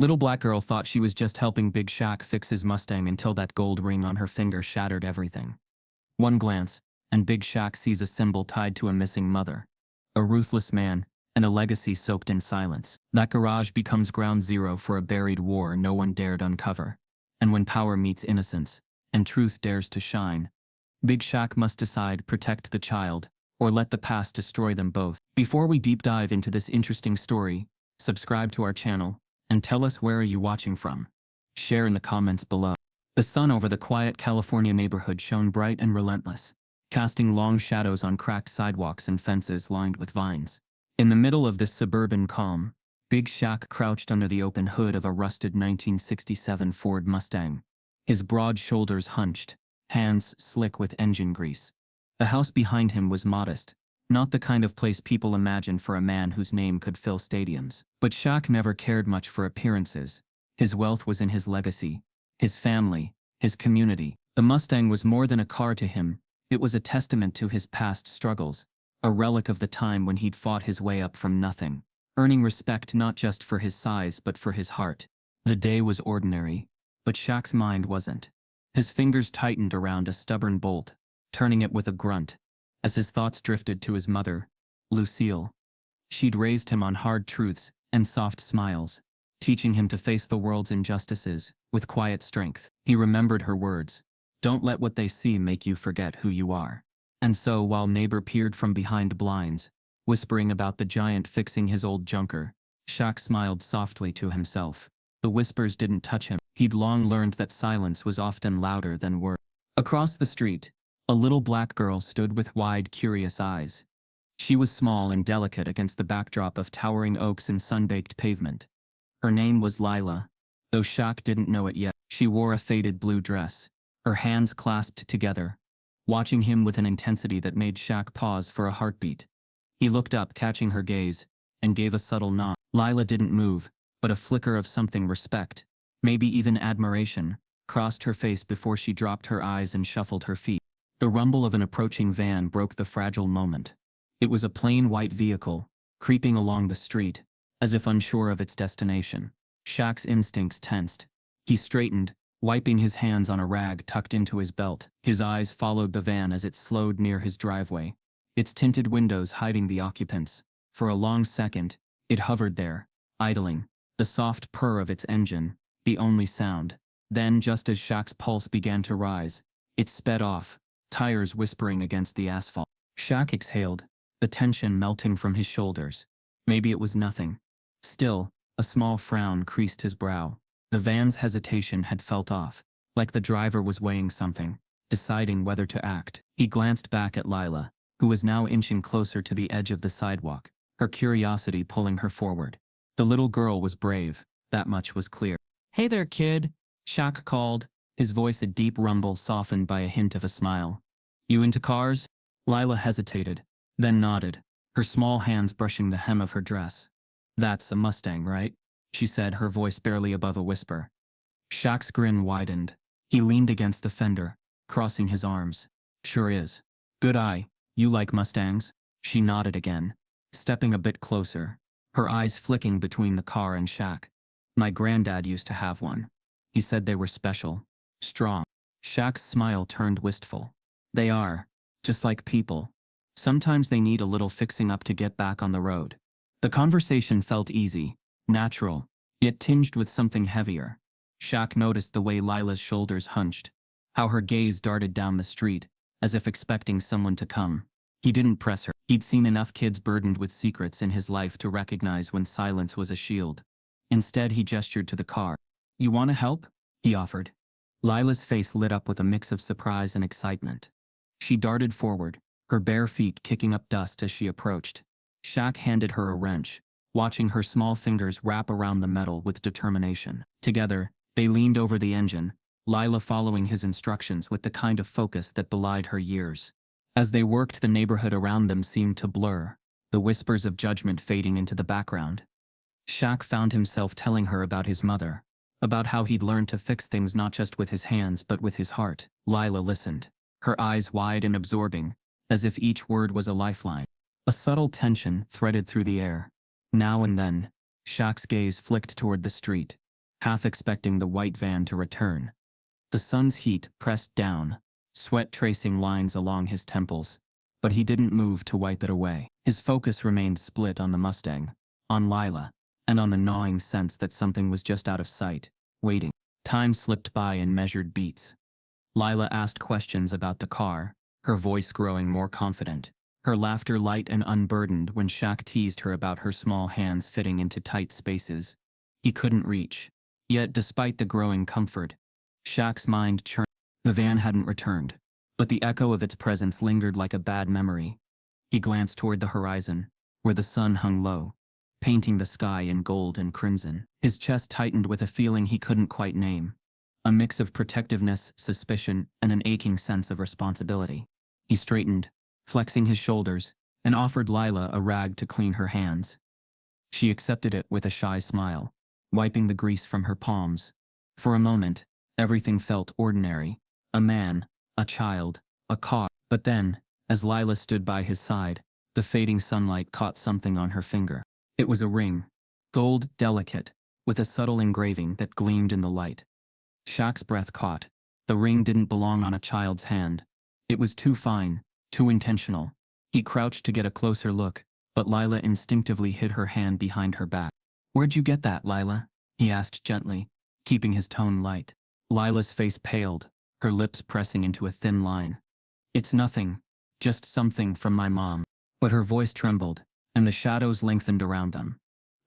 Little black girl thought she was just helping Big Shaq fix his Mustang until that gold ring on her finger shattered everything. One glance, and Big Shaq sees a symbol tied to a missing mother. A ruthless man, and a legacy soaked in silence. That garage becomes ground zero for a buried war no one dared uncover. And when power meets innocence, and truth dares to shine, Big Shaq must decide: protect the child, or let the past destroy them both. Before we deep dive into this interesting story, subscribe to our channel, and tell us where are you watching from. Share in the comments below. The sun over the quiet California neighborhood shone bright and relentless, casting long shadows on cracked sidewalks and fences lined with vines. In the middle of this suburban calm, Big Shaq crouched under the open hood of a rusted 1967 Ford Mustang, his broad shoulders hunched, hands slick with engine grease. The house behind him was modest, not the kind of place people imagine for a man whose name could fill stadiums. But Shaq never cared much for appearances. His wealth was in his legacy, his family, his community. The Mustang was more than a car to him. It was a testament to his past struggles, a relic of the time when he'd fought his way up from nothing, earning respect not just for his size but for his heart. The day was ordinary, but Shaq's mind wasn't. His fingers tightened around a stubborn bolt, turning it with a grunt, as his thoughts drifted to his mother, Lucille. She'd raised him on hard truths and soft smiles, teaching him to face the world's injustices with quiet strength. He remembered her words: "Don't let what they see make you forget who you are." And so, while neighbor peered from behind blinds, whispering about the giant fixing his old junker, Shaq smiled softly to himself. The whispers didn't touch him. He'd long learned that silence was often louder than words. Across the street, a little black girl stood with wide, curious eyes. She was small and delicate against the backdrop of towering oaks and sun-baked pavement. Her name was Laya, though Shaq didn't know it yet. She wore a faded blue dress, her hands clasped together, watching him with an intensity that made Shaq pause for a heartbeat. He looked up, catching her gaze, and gave a subtle nod. Lila didn't move, but a flicker of something: respect, maybe even admiration, crossed her face before she dropped her eyes and shuffled her feet. The rumble of an approaching van broke the fragile moment. It was a plain white vehicle, creeping along the street, as if unsure of its destination. Shaq's instincts tensed. He straightened, wiping his hands on a rag tucked into his belt. His eyes followed the van as it slowed near his driveway, its tinted windows hiding the occupants. For a long second, it hovered there, idling, the soft purr of its engine, the only sound. Then, just as Shaq's pulse began to rise, it sped off, tires whispering against the asphalt. Shaq exhaled, the tension melting from his shoulders. Maybe it was nothing. Still, a small frown creased his brow. The van's hesitation had felt off, like the driver was weighing something, deciding whether to act. He glanced back at Lila, who was now inching closer to the edge of the sidewalk, her curiosity pulling her forward. The little girl was brave, that much was clear. "Hey there, kid," Shaq called, his voice a deep rumble softened by a hint of a smile. "You into cars?" Lila hesitated, then nodded, her small hands brushing the hem of her dress. "That's a Mustang, right?" she said, her voice barely above a whisper. Shaq's grin widened. He leaned against the fender, crossing his arms. "Sure is. Good eye. You like Mustangs?" She nodded again, stepping a bit closer, her eyes flicking between the car and Shaq. "My granddad used to have one. He said they were special. Strong." Shaq's smile turned wistful. "They are. Just like people. Sometimes they need a little fixing up to get back on the road." The conversation felt easy, natural, yet tinged with something heavier. Shaq noticed the way Lila's shoulders hunched, how her gaze darted down the street, as if expecting someone to come. He didn't press her. He'd seen enough kids burdened with secrets in his life to recognize when silence was a shield. Instead, he gestured to the car. "You want to help?" he offered. Lila's face lit up with a mix of surprise and excitement. She darted forward, her bare feet kicking up dust as she approached. Shaq handed her a wrench, watching her small fingers wrap around the metal with determination. Together, they leaned over the engine, Lila following his instructions with the kind of focus that belied her years. As they worked, the neighborhood around them seemed to blur, the whispers of judgment fading into the background. Shaq found himself telling her about his mother, about how he'd learned to fix things not just with his hands but with his heart. Lila listened, her eyes wide and absorbing, as if each word was a lifeline. A subtle tension threaded through the air. Now and then, Shaq's gaze flicked toward the street, half expecting the white van to return. The sun's heat pressed down, sweat tracing lines along his temples, but he didn't move to wipe it away. His focus remained split on the Mustang, on Lila, and on the gnawing sense that something was just out of sight, waiting. Time slipped by in measured beats. Lila asked questions about the car, her voice growing more confident, her laughter light and unburdened when Shaq teased her about her small hands fitting into tight spaces he couldn't reach. Yet despite the growing comfort, Shaq's mind churned. The van hadn't returned, but the echo of its presence lingered like a bad memory. He glanced toward the horizon, where the sun hung low, painting the sky in gold and crimson. His chest tightened with a feeling he couldn't quite name, a mix of protectiveness, suspicion, and an aching sense of responsibility. He straightened, flexing his shoulders, and offered Lila a rag to clean her hands. She accepted it with a shy smile, wiping the grease from her palms. For a moment, everything felt ordinary. A man, a child, a car. But then, as Lila stood by his side, the fading sunlight caught something on her finger. It was a ring, gold, delicate, with a subtle engraving that gleamed in the light. Shaq's breath caught. The ring didn't belong on a child's hand. It was too fine, too intentional. He crouched to get a closer look, but Lila instinctively hid her hand behind her back. "Where'd you get that, Lila?" he asked gently, keeping his tone light. Lila's face paled, her lips pressing into a thin line. "It's nothing, just something from my mom." But her voice trembled, and the shadows lengthened around them.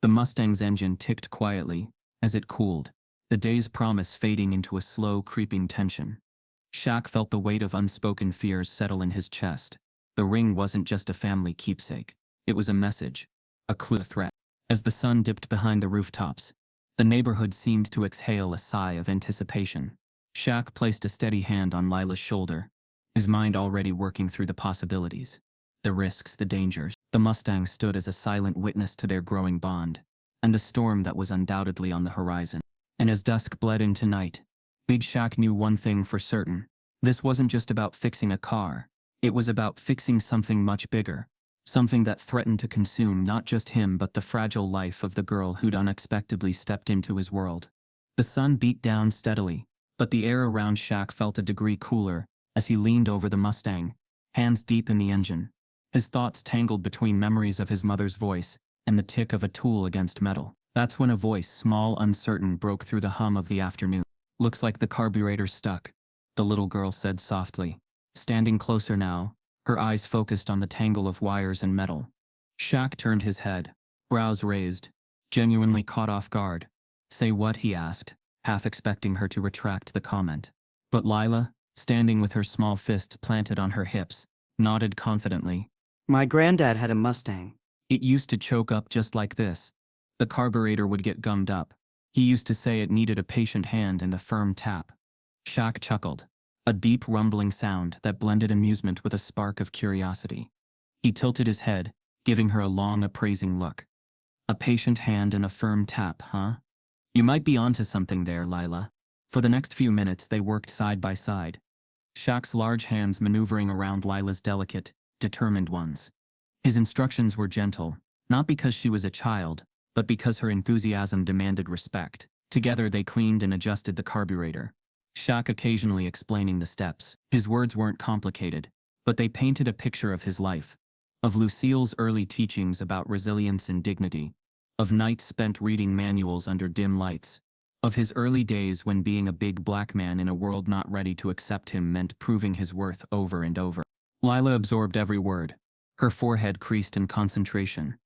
The Mustang's engine ticked quietly as it cooled, the day's promise fading into a slow, creeping tension. Shaq felt the weight of unspoken fears settle in his chest. The ring wasn't just a family keepsake. It was a message, a clue, a threat. As the sun dipped behind the rooftops, the neighborhood seemed to exhale a sigh of anticipation. Shaq placed a steady hand on Lila's shoulder, his mind already working through the possibilities, the risks, the dangers. The Mustang stood as a silent witness to their growing bond, and the storm that was undoubtedly on the horizon. And as dusk bled into night, Big Shaq knew one thing for certain. This wasn't just about fixing a car. It was about fixing something much bigger, something that threatened to consume not just him but the fragile life of the girl who'd unexpectedly stepped into his world. The sun beat down steadily, but the air around Shaq felt a degree cooler as he leaned over the Mustang, hands deep in the engine. His thoughts tangled between memories of his mother's voice and the tick of a tool against metal. That's when a voice, small, uncertain, broke through the hum of the afternoon. "Looks like the carburetor's stuck," the little girl said softly, standing closer now, her eyes focused on the tangle of wires and metal. Shaq turned his head, brows raised, genuinely caught off guard. "Say what?" he asked, half expecting her to retract the comment. But Lila, standing with her small fists planted on her hips, nodded confidently. "My granddad had a Mustang." "It used to choke up just like this. The carburetor would get gummed up. He used to say it needed a patient hand and a firm tap." Shaq chuckled, a deep rumbling sound that blended amusement with a spark of curiosity. He tilted his head, giving her a long, appraising look. "A patient hand and a firm tap, huh? You might be onto something there, Lila." For the next few minutes they worked side by side, Shaq's large hands maneuvering around Lila's delicate, determined ones. His instructions were gentle, not because she was a child, but because her enthusiasm demanded respect. Together they cleaned and adjusted the carburetor, Shaq occasionally explaining the steps. His words weren't complicated, but they painted a picture of his life, of Lucille's early teachings about resilience and dignity, of nights spent reading manuals under dim lights, of his early days when being a big black man in a world not ready to accept him meant proving his worth over and over. Lila absorbed every word, her forehead creased in concentration.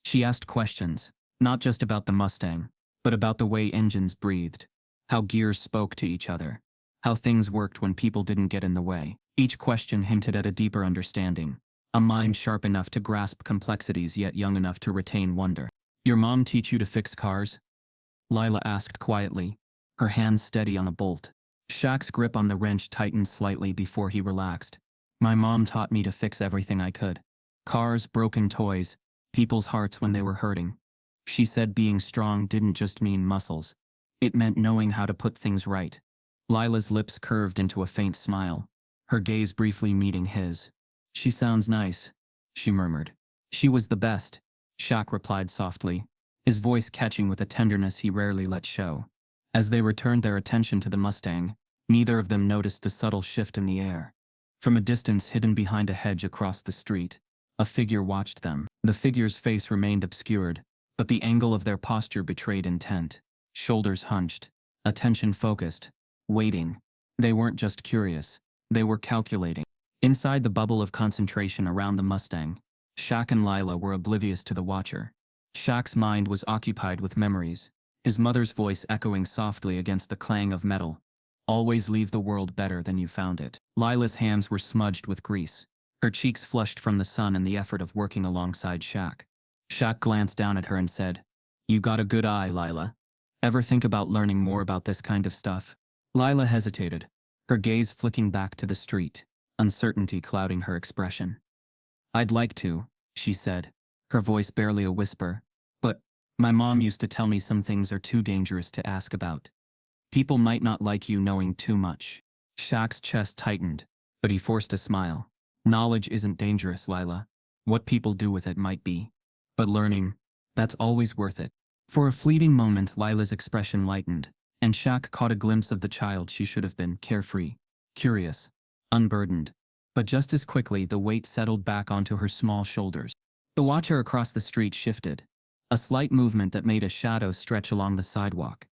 She asked questions, not just about the Mustang, but about the way engines breathed, how gears spoke to each other, how things worked when people didn't get in the way. Each question hinted at a deeper understanding, a mind sharp enough to grasp complexities yet young enough to retain wonder. "Your mom teach you to fix cars?" Lila asked quietly, her hands steady on a bolt. Shaq's grip on the wrench tightened slightly before he relaxed. "My mom taught me to fix everything I could. Cars, broken toys, people's hearts when they were hurting. She said being strong didn't just mean muscles. It meant knowing how to put things right." Lila's lips curved into a faint smile, her gaze briefly meeting his. "She sounds nice," she murmured. "She was the best," Shaq replied softly, his voice catching with a tenderness he rarely let show. As they returned their attention to the Mustang, neither of them noticed the subtle shift in the air. From a distance hidden behind a hedge across the street, a figure watched them. The figure's face remained obscured, but the angle of their posture betrayed intent. Shoulders hunched, attention focused, waiting. They weren't just curious, they were calculating. Inside the bubble of concentration around the Mustang, Shaq and Lila were oblivious to the watcher. Shaq's mind was occupied with memories, his mother's voice echoing softly against the clang of metal. Always leave the world better than you found it. Lila's hands were smudged with grease, her cheeks flushed from the sun and the effort of working alongside Shaq. Shaq glanced down at her and said, "You got a good eye, Lila. Ever think about learning more about this kind of stuff?" Lila hesitated, her gaze flicking back to the street, uncertainty clouding her expression. "I'd like to," she said, her voice barely a whisper, "but my mom used to tell me some things are too dangerous to ask about. People might not like you knowing too much." Shaq's chest tightened, but he forced a smile. "Knowledge isn't dangerous, Lila. What people do with it might be. But learning, that's always worth it." For a fleeting moment Lila's expression lightened, and Shaq caught a glimpse of the child she should have been, carefree, curious, unburdened. But just as quickly the weight settled back onto her small shoulders. The watcher across the street shifted, a slight movement that made a shadow stretch along the sidewalk.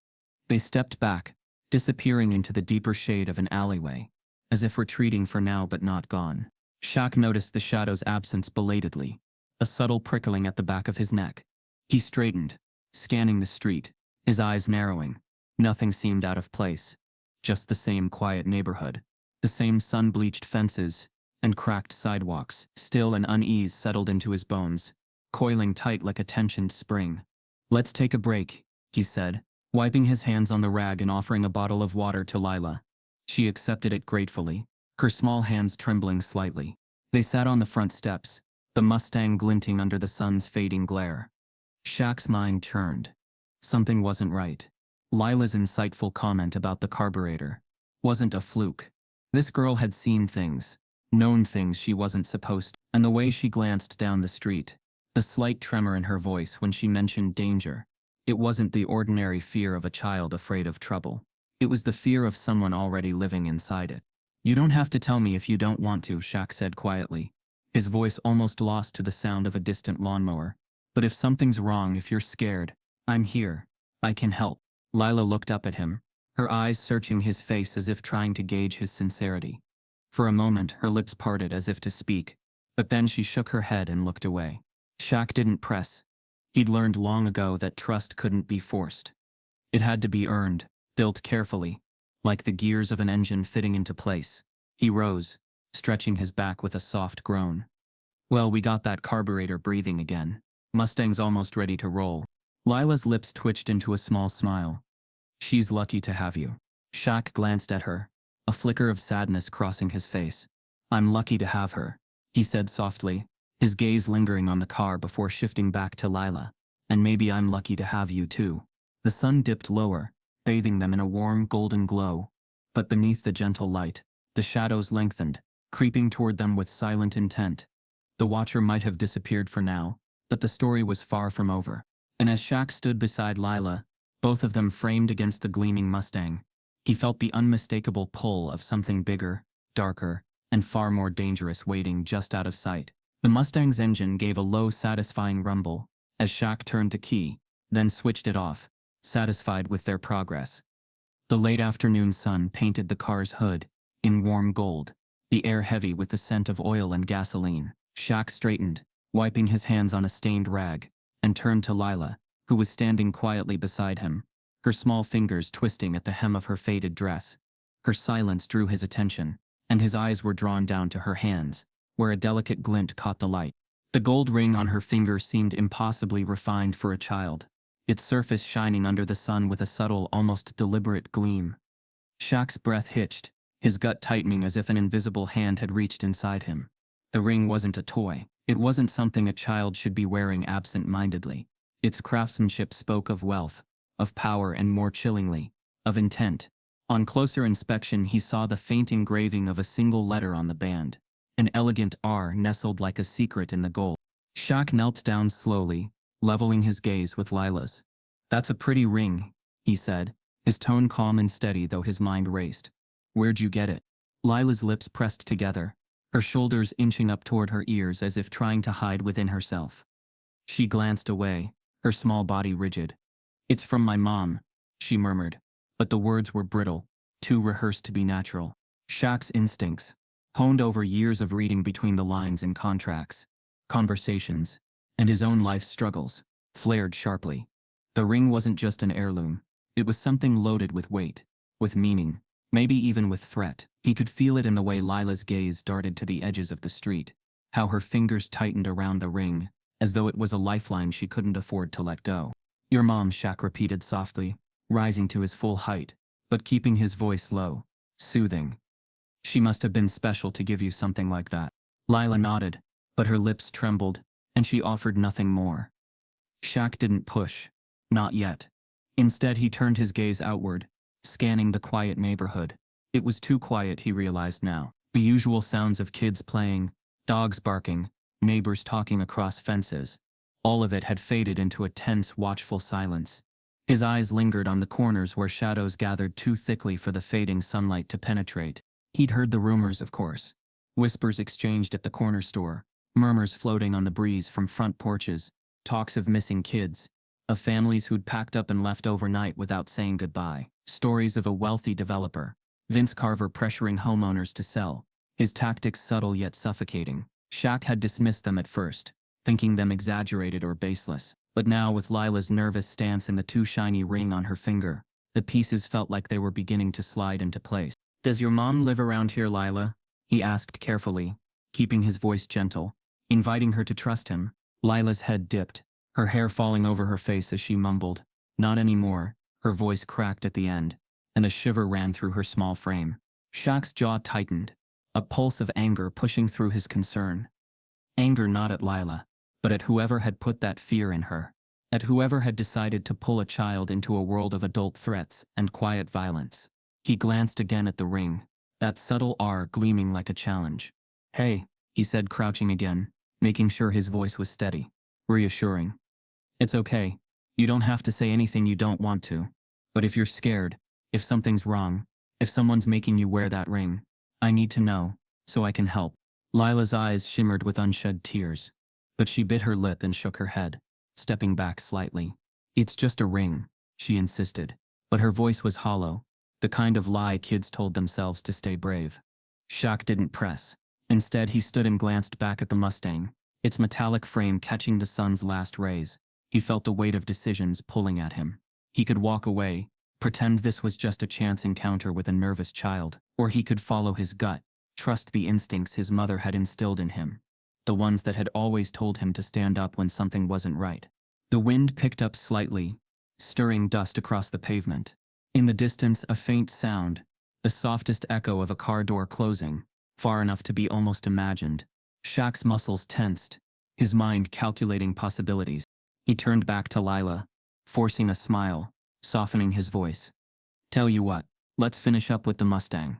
They stepped back, disappearing into the deeper shade of an alleyway, as if retreating for now but not gone. Shaq noticed the shadow's absence belatedly, a subtle prickling at the back of his neck. He straightened, scanning the street, his eyes narrowing. Nothing seemed out of place. Just the same quiet neighborhood, the same sun-bleached fences and cracked sidewalks. Still an unease settled into his bones, coiling tight like a tensioned spring. "Let's take a break," he said, wiping his hands on the rag and offering a bottle of water to Lila. She accepted it gratefully, her small hands trembling slightly. They sat on the front steps, the Mustang glinting under the sun's fading glare. Shaq's mind churned. Something wasn't right. Lila's insightful comment about the carburetor wasn't a fluke. This girl had seen things, known things she wasn't supposed to, and the way she glanced down the street, the slight tremor in her voice when she mentioned danger, it wasn't the ordinary fear of a child afraid of trouble. It was the fear of someone already living inside it. "You don't have to tell me if you don't want to," Shaq said quietly, his voice almost lost to the sound of a distant lawnmower. "But if something's wrong, if you're scared, I'm here. I can help." Lila looked up at him, her eyes searching his face as if trying to gauge his sincerity. For a moment her lips parted as if to speak, but then she shook her head and looked away. Shaq didn't press. He'd learned long ago that trust couldn't be forced. It had to be earned, built carefully, like the gears of an engine fitting into place. He rose, stretching his back with a soft groan. "Well, we got that carburetor breathing again. Mustang's almost ready to roll." Lila's lips twitched into a small smile. "She's lucky to have you." Shaq glanced at her, a flicker of sadness crossing his face. "I'm lucky to have her," he said softly, his gaze lingering on the car before shifting back to Lila. "And maybe I'm lucky to have you too." The sun dipped lower, bathing them in a warm golden glow. But beneath the gentle light, the shadows lengthened, creeping toward them with silent intent. The watcher might have disappeared for now, but the story was far from over. And as Shaq stood beside Lila, both of them framed against the gleaming Mustang, he felt the unmistakable pull of something bigger, darker, and far more dangerous waiting just out of sight. The Mustang's engine gave a low, satisfying rumble as Shaq turned the key, then switched it off, satisfied with their progress. The late afternoon sun painted the car's hood in warm gold, the air heavy with the scent of oil and gasoline. Shaq straightened, wiping his hands on a stained rag, and turned to Lila, who was standing quietly beside him, her small fingers twisting at the hem of her faded dress. Her silence drew his attention, and his eyes were drawn down to her hands, where a delicate glint caught the light. The gold ring on her finger seemed impossibly refined for a child, its surface shining under the sun with a subtle, almost deliberate gleam. Shaq's breath hitched, his gut tightening as if an invisible hand had reached inside him. The ring wasn't a toy. It wasn't something a child should be wearing absent-mindedly. Its craftsmanship spoke of wealth, of power, and more chillingly, of intent. On closer inspection he saw the faint engraving of a single letter on the band, an elegant R nestled like a secret in the gold. Shaq knelt down slowly, leveling his gaze with Lila's. "That's a pretty ring," he said, his tone calm and steady though his mind raced. Where'd you get it? Lila's lips pressed together, her shoulders inching up toward her ears as if trying to hide within herself. She glanced away, her small body rigid. It's from my mom, she murmured, but the words were brittle, too rehearsed to be natural. Shaq's instincts, honed over years of reading between the lines in contracts, conversations, and his own life's struggles, flared sharply. The ring wasn't just an heirloom. It was something loaded with weight, with meaning, maybe even with threat. He could feel it in the way Lila's gaze darted to the edges of the street, how her fingers tightened around the ring, as though it was a lifeline she couldn't afford to let go. Your mom, Shaq repeated softly, rising to his full height, but keeping his voice low, soothing. She must have been special to give you something like that. Lila nodded, but her lips trembled, and she offered nothing more. Shaq didn't push. Not yet. Instead, he turned his gaze outward, scanning the quiet neighborhood. It was too quiet, he realized now. The usual sounds of kids playing, dogs barking, neighbors talking across fences. All of it had faded into a tense, watchful silence. His eyes lingered on the corners where shadows gathered too thickly for the fading sunlight to penetrate. He'd heard the rumors, of course. Whispers exchanged at the corner store, murmurs floating on the breeze from front porches, talks of missing kids, of families who'd packed up and left overnight without saying goodbye, stories of a wealthy developer, Vince Carver pressuring homeowners to sell, his tactics subtle yet suffocating. Shaq had dismissed them at first, thinking them exaggerated or baseless, but now with Lila's nervous stance and the too shiny ring on her finger, the pieces felt like they were beginning to slide into place. Does your mom live around here, Lila? He asked carefully, keeping his voice gentle, inviting her to trust him. Lila's head dipped, her hair falling over her face as she mumbled, "Not anymore." Her voice cracked at the end, and a shiver ran through her small frame. Shaq's jaw tightened, a pulse of anger pushing through his concern. Anger not at Lila, but at whoever had put that fear in her, at whoever had decided to pull a child into a world of adult threats and quiet violence. He glanced again at the ring, that subtle R gleaming like a challenge. "Hey," he said, crouching again, making sure his voice was steady, reassuring. "It's okay. You don't have to say anything you don't want to. But if you're scared, if something's wrong, if someone's making you wear that ring, I need to know, so I can help." Lila's eyes shimmered with unshed tears, but she bit her lip and shook her head, stepping back slightly. "It's just a ring," she insisted, but her voice was hollow, the kind of lie kids told themselves to stay brave. Shaq didn't press. Instead, he stood and glanced back at the Mustang, its metallic frame catching the sun's last rays. He felt the weight of decisions pulling at him. He could walk away, pretend this was just a chance encounter with a nervous child, or he could follow his gut, trust the instincts his mother had instilled in him, the ones that had always told him to stand up when something wasn't right. The wind picked up slightly, stirring dust across the pavement. In the distance, a faint sound, the softest echo of a car door closing, far enough to be almost imagined. Shaq's muscles tensed, his mind calculating possibilities. He turned back to Lila, forcing a smile, softening his voice. "Tell you what, let's finish up with the Mustang.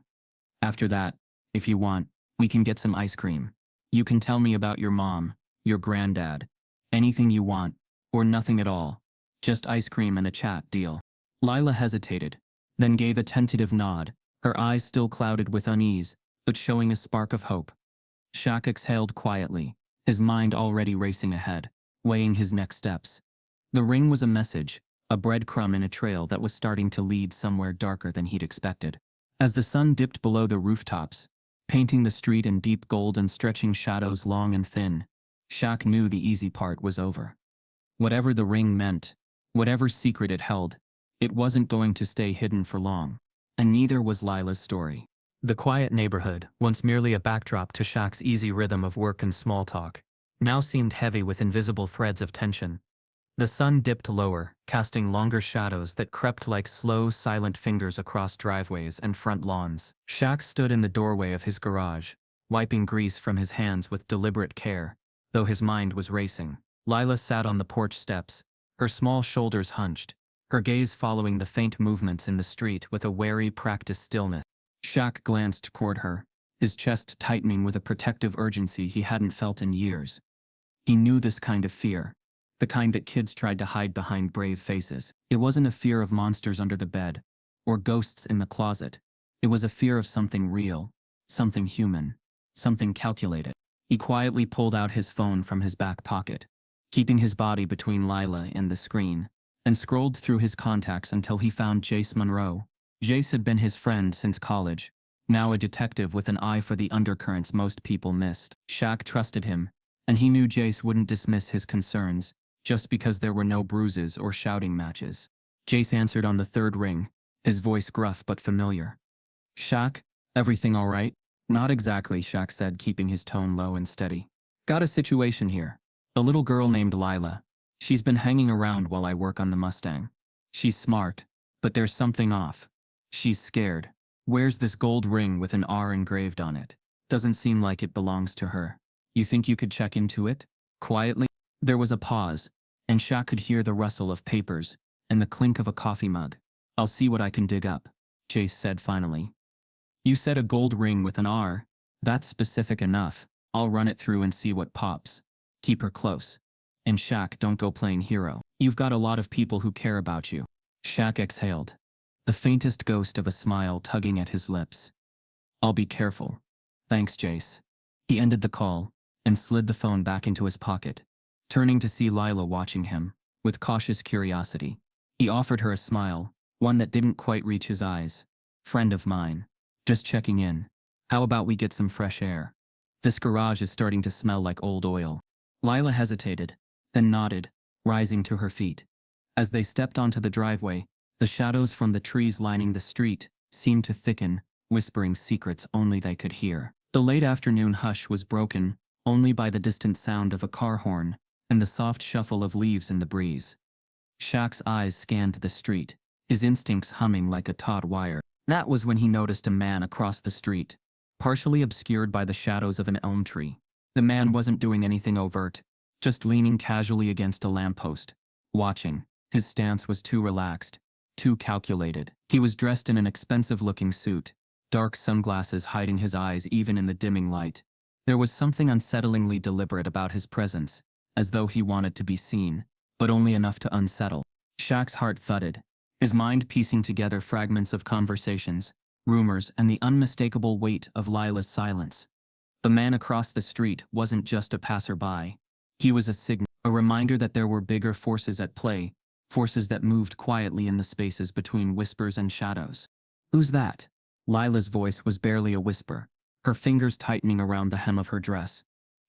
After that, if you want, we can get some ice cream. You can tell me about your mom, your granddad, anything you want, or nothing at all. Just ice cream and a chat, deal?" Lila hesitated, then gave a tentative nod, her eyes still clouded with unease, but showing a spark of hope. Shaq exhaled quietly, his mind already racing ahead, weighing his next steps. The ring was a message, a breadcrumb in a trail that was starting to lead somewhere darker than he'd expected. As the sun dipped below the rooftops, painting the street in deep gold and stretching shadows long and thin, Shaq knew the easy part was over. Whatever the ring meant, whatever secret it held, it wasn't going to stay hidden for long. And neither was Lila's story. The quiet neighborhood, once merely a backdrop to Shaq's easy rhythm of work and small talk, now seemed heavy with invisible threads of tension. The sun dipped lower, casting longer shadows that crept like slow, silent fingers across driveways and front lawns. Shaq stood in the doorway of his garage, wiping grease from his hands with deliberate care, though his mind was racing. Lila sat on the porch steps, her small shoulders hunched, her gaze following the faint movements in the street with a wary, practiced stillness. Shaq glanced toward her, his chest tightening with a protective urgency he hadn't felt in years. He knew this kind of fear, the kind that kids tried to hide behind brave faces. It wasn't a fear of monsters under the bed, or ghosts in the closet. It was a fear of something real, something human, something calculated. He quietly pulled out his phone from his back pocket, keeping his body between Lila and the screen, and scrolled through his contacts until he found Jace Monroe. Jace had been his friend since college, now a detective with an eye for the undercurrents most people missed. Shaq trusted him, and he knew Jace wouldn't dismiss his concerns just because there were no bruises or shouting matches. Jace answered on the third ring, his voice gruff but familiar. "Shaq, everything all right?" "Not exactly," Shaq said, keeping his tone low and steady. "Got a situation here. A little girl named Lila. She's been hanging around while I work on the Mustang. She's smart, but there's something off. She's scared. Wears this gold ring with an R engraved on it. Doesn't seem like it belongs to her. You think you could check into it?" Quietly, there was a pause, and Shaq could hear the rustle of papers and the clink of a coffee mug. "I'll see what I can dig up," Jace said finally. "You said a gold ring with an R. That's specific enough. I'll run it through and see what pops. Keep her close. And Shaq, don't go playing hero. You've got a lot of people who care about you." Shaq exhaled, the faintest ghost of a smile tugging at his lips. "I'll be careful. Thanks, Jace." He ended the call and slid the phone back into his pocket, turning to see Lila watching him with cautious curiosity. He offered her a smile, one that didn't quite reach his eyes. "Friend of mine. Just checking in. How about we get some fresh air? This garage is starting to smell like old oil." Lila hesitated, then nodded, rising to her feet. As they stepped onto the driveway, the shadows from the trees lining the street seemed to thicken, whispering secrets only they could hear. The late afternoon hush was broken only by the distant sound of a car horn and the soft shuffle of leaves in the breeze. Shaq's eyes scanned the street, his instincts humming like a taut wire. That was when he noticed a man across the street, partially obscured by the shadows of an elm tree. The man wasn't doing anything overt, just leaning casually against a lamppost, watching. His stance was too relaxed, too calculated. He was dressed in an expensive-looking suit, dark sunglasses hiding his eyes even in the dimming light. There was something unsettlingly deliberate about his presence, as though he wanted to be seen, but only enough to unsettle. Shaq's heart thudded, his mind piecing together fragments of conversations, rumors, and the unmistakable weight of Lila's silence. The man across the street wasn't just a passerby. He was a signal, a reminder that there were bigger forces at play, forces that moved quietly in the spaces between whispers and shadows. "Who's that?" Lila's voice was barely a whisper, her fingers tightening around the hem of her dress.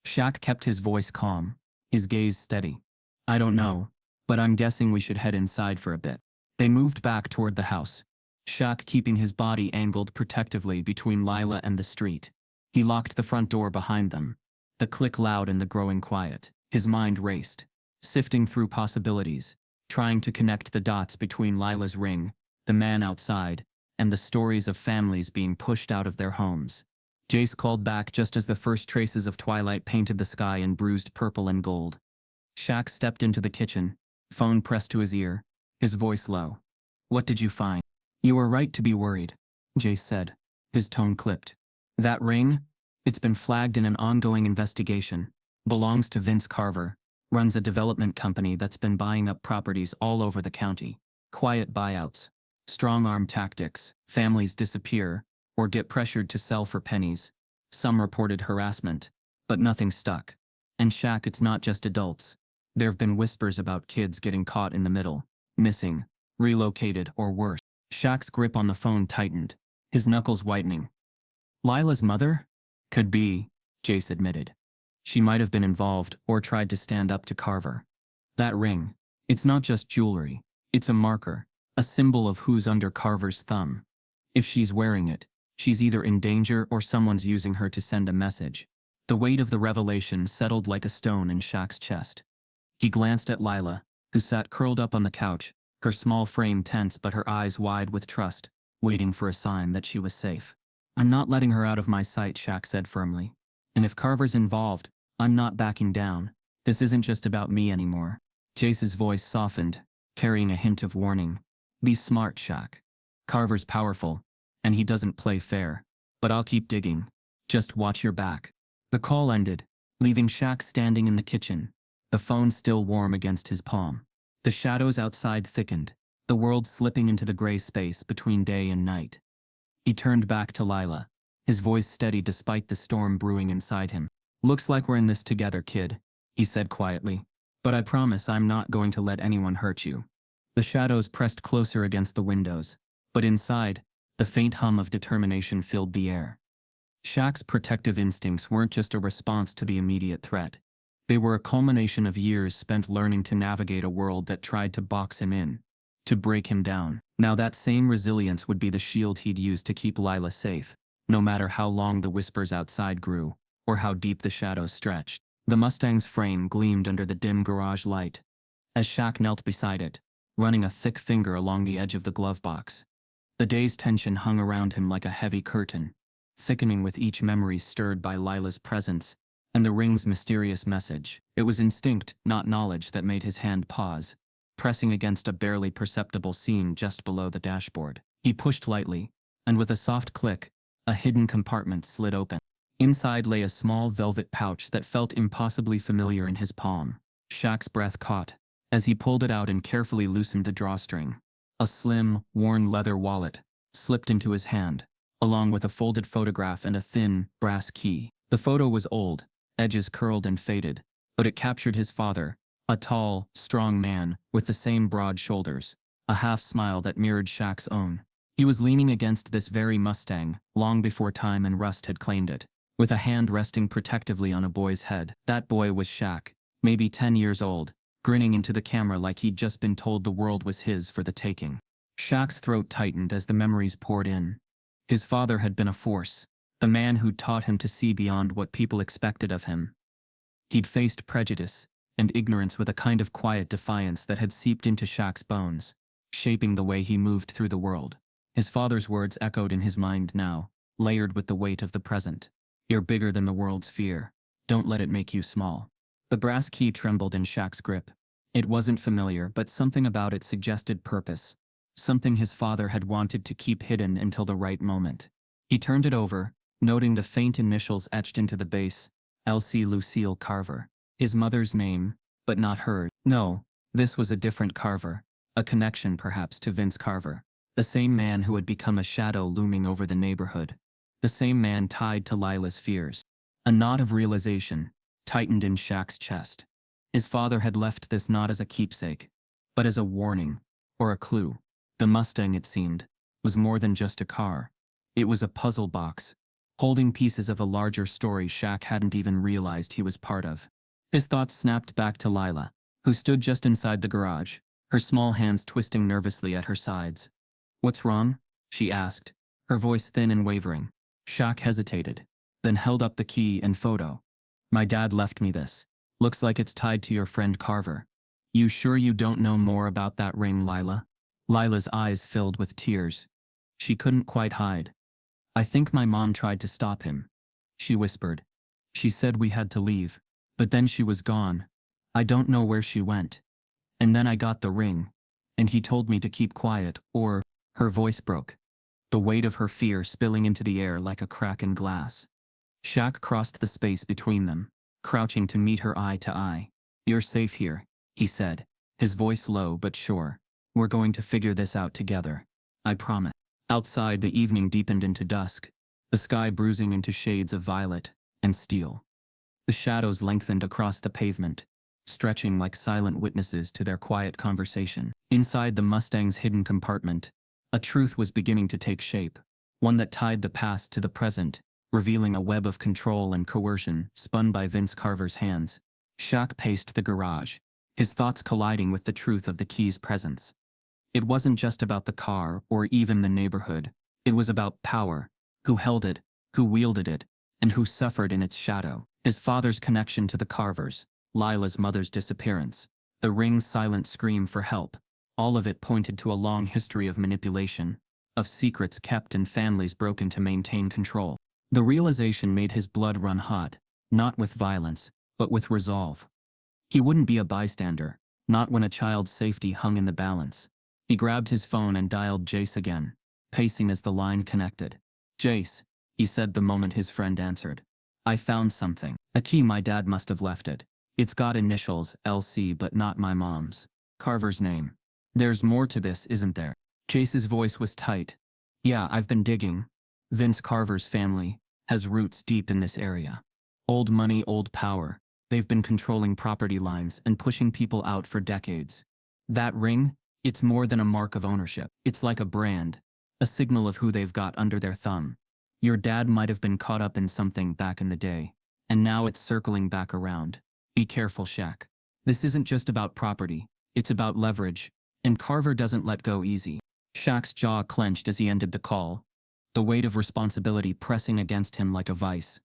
Shaq kept his voice calm, his gaze steady. "I don't know, but I'm guessing we should head inside for a bit." They moved back toward the house, Shaq keeping his body angled protectively between Lila and the street. He locked the front door behind them, the click loud in the growing quiet. His mind raced, sifting through possibilities, trying to connect the dots between Lila's ring, the man outside, and the stories of families being pushed out of their homes. Jace called back just as the first traces of twilight painted the sky in bruised purple and gold. Shaq stepped into the kitchen, phone pressed to his ear, his voice low. "What did you find?" "You were right to be worried," Jace said, his tone clipped. "That ring? It's been flagged in an ongoing investigation. Belongs to Vince Carver, runs a development company that's been buying up properties all over the county. Quiet buyouts, strong-arm tactics, families disappear or get pressured to sell for pennies. Some reported harassment, but nothing stuck. And Shaq, it's not just adults. There've been whispers about kids getting caught in the middle, missing, relocated, or worse." Shaq's grip on the phone tightened, his knuckles whitening. "Lila's mother?" "Could be," Jace admitted. "She might have been involved or tried to stand up to Carver. That ring, it's not just jewelry, it's a marker, a symbol of who's under Carver's thumb. If she's wearing it, she's either in danger or someone's using her to send a message." The weight of the revelation settled like a stone in Shaq's chest. He glanced at Lila, who sat curled up on the couch, her small frame tense but her eyes wide with trust, waiting for a sign that she was safe. "I'm not letting her out of my sight," Shaq said firmly. "And if Carver's involved, I'm not backing down. This isn't just about me anymore." Jace's voice softened, carrying a hint of warning. "Be smart, Shaq. Carver's powerful, and he doesn't play fair. But I'll keep digging. Just watch your back." The call ended, leaving Shaq standing in the kitchen, the phone still warm against his palm. The shadows outside thickened, the world slipping into the gray space between day and night. He turned back to Lila, his voice steady despite the storm brewing inside him. "Looks like we're in this together, kid," he said quietly. "But I promise I'm not going to let anyone hurt you." The shadows pressed closer against the windows, but inside, the faint hum of determination filled the air. Shaq's protective instincts weren't just a response to the immediate threat. They were a culmination of years spent learning to navigate a world that tried to box him in, to break him down. Now that same resilience would be the shield he'd use to keep Lila safe, no matter how long the whispers outside grew, or how deep the shadows stretched. The Mustang's frame gleamed under the dim garage light, as Shaq knelt beside it, running a thick finger along the edge of the glove box. The day's tension hung around him like a heavy curtain, thickening with each memory stirred by Lila's presence and the ring's mysterious message. It was instinct, not knowledge, that made his hand pause, pressing against a barely perceptible seam just below the dashboard. He pushed lightly, and with a soft click, a hidden compartment slid open. Inside lay a small velvet pouch that felt impossibly familiar in his palm. Shaq's breath caught as he pulled it out and carefully loosened the drawstring. A slim, worn leather wallet slipped into his hand, along with a folded photograph and a thin, brass key. The photo was old, edges curled and faded, but it captured his father, a tall, strong man with the same broad shoulders, a half-smile that mirrored Shaq's own. He was leaning against this very Mustang, long before time and rust had claimed it, with a hand resting protectively on a boy's head. That boy was Shaq, maybe 10 years old, grinning into the camera like he'd just been told the world was his for the taking. Shaq's throat tightened as the memories poured in. His father had been a force, the man who'd taught him to see beyond what people expected of him. He'd faced prejudice and ignorance with a kind of quiet defiance that had seeped into Shaq's bones, shaping the way he moved through the world. His father's words echoed in his mind now, layered with the weight of the present. "You're bigger than the world's fear. Don't let it make you small." The brass key trembled in Shaq's grip. It wasn't familiar, but something about it suggested purpose, something his father had wanted to keep hidden until the right moment. He turned it over, noting the faint initials etched into the base, L.C. Lucille Carver. His mother's name, but not hers. No, this was a different Carver, a connection perhaps to Vince Carver, the same man who had become a shadow looming over the neighborhood, the same man tied to Lila's fears. A knot of realization tightened in Shaq's chest. His father had left this not as a keepsake, but as a warning, or a clue. The Mustang, it seemed, was more than just a car. It was a puzzle box, holding pieces of a larger story Shaq hadn't even realized he was part of. His thoughts snapped back to Lila, who stood just inside the garage, her small hands twisting nervously at her sides. "What's wrong?" she asked, her voice thin and wavering. Shaq hesitated, then held up the key and photo. "My dad left me this. Looks like it's tied to your friend Carver. You sure you don't know more about that ring, Lila?" Lila's eyes filled with tears. She couldn't quite hide. "I think my mom tried to stop him," she whispered. "She said we had to leave, but then she was gone. I don't know where she went. And then I got the ring, and he told me to keep quiet, or..." Her voice broke, the weight of her fear spilling into the air like a crack in glass. Shaq crossed the space between them, crouching to meet her eye to eye. "You're safe here," he said, his voice low but sure. "We're going to figure this out together. I promise." Outside, the evening deepened into dusk, the sky bruising into shades of violet and steel. The shadows lengthened across the pavement, stretching like silent witnesses to their quiet conversation. Inside the Mustang's hidden compartment, a truth was beginning to take shape, one that tied the past to the present, revealing a web of control and coercion spun by Vince Carver's hands. Shaq paced the garage, his thoughts colliding with the truth of the key's presence. It wasn't just about the car or even the neighborhood. It was about power, who held it, who wielded it, and who suffered in its shadow. His father's connection to the Carvers, Lila's mother's disappearance, the ring's silent scream for help, all of it pointed to a long history of manipulation, of secrets kept and families broken to maintain control. The realization made his blood run hot, not with violence, but with resolve. He wouldn't be a bystander, not when a child's safety hung in the balance. He grabbed his phone and dialed Jace again, pacing as the line connected. "Jace," he said the moment his friend answered. "I found something. A key. My dad must have left it. It's got initials, LC, but not my mom's. Carver's name. There's more to this, isn't there? Jace's voice was tight. Yeah, I've been digging. Vince Carver's family has roots deep in this area. Old money, old power. They've been controlling property lines and pushing people out for decades. That ring, it's more than a mark of ownership. It's like a brand, a signal of who they've got under their thumb. Your dad might have been caught up in something back in the day, and now it's circling back around. Be careful, Shaq. This isn't just about property, it's about leverage, and Carver doesn't let go easy. Shaq's jaw clenched as he ended the call, the weight of responsibility pressing against him like a vice.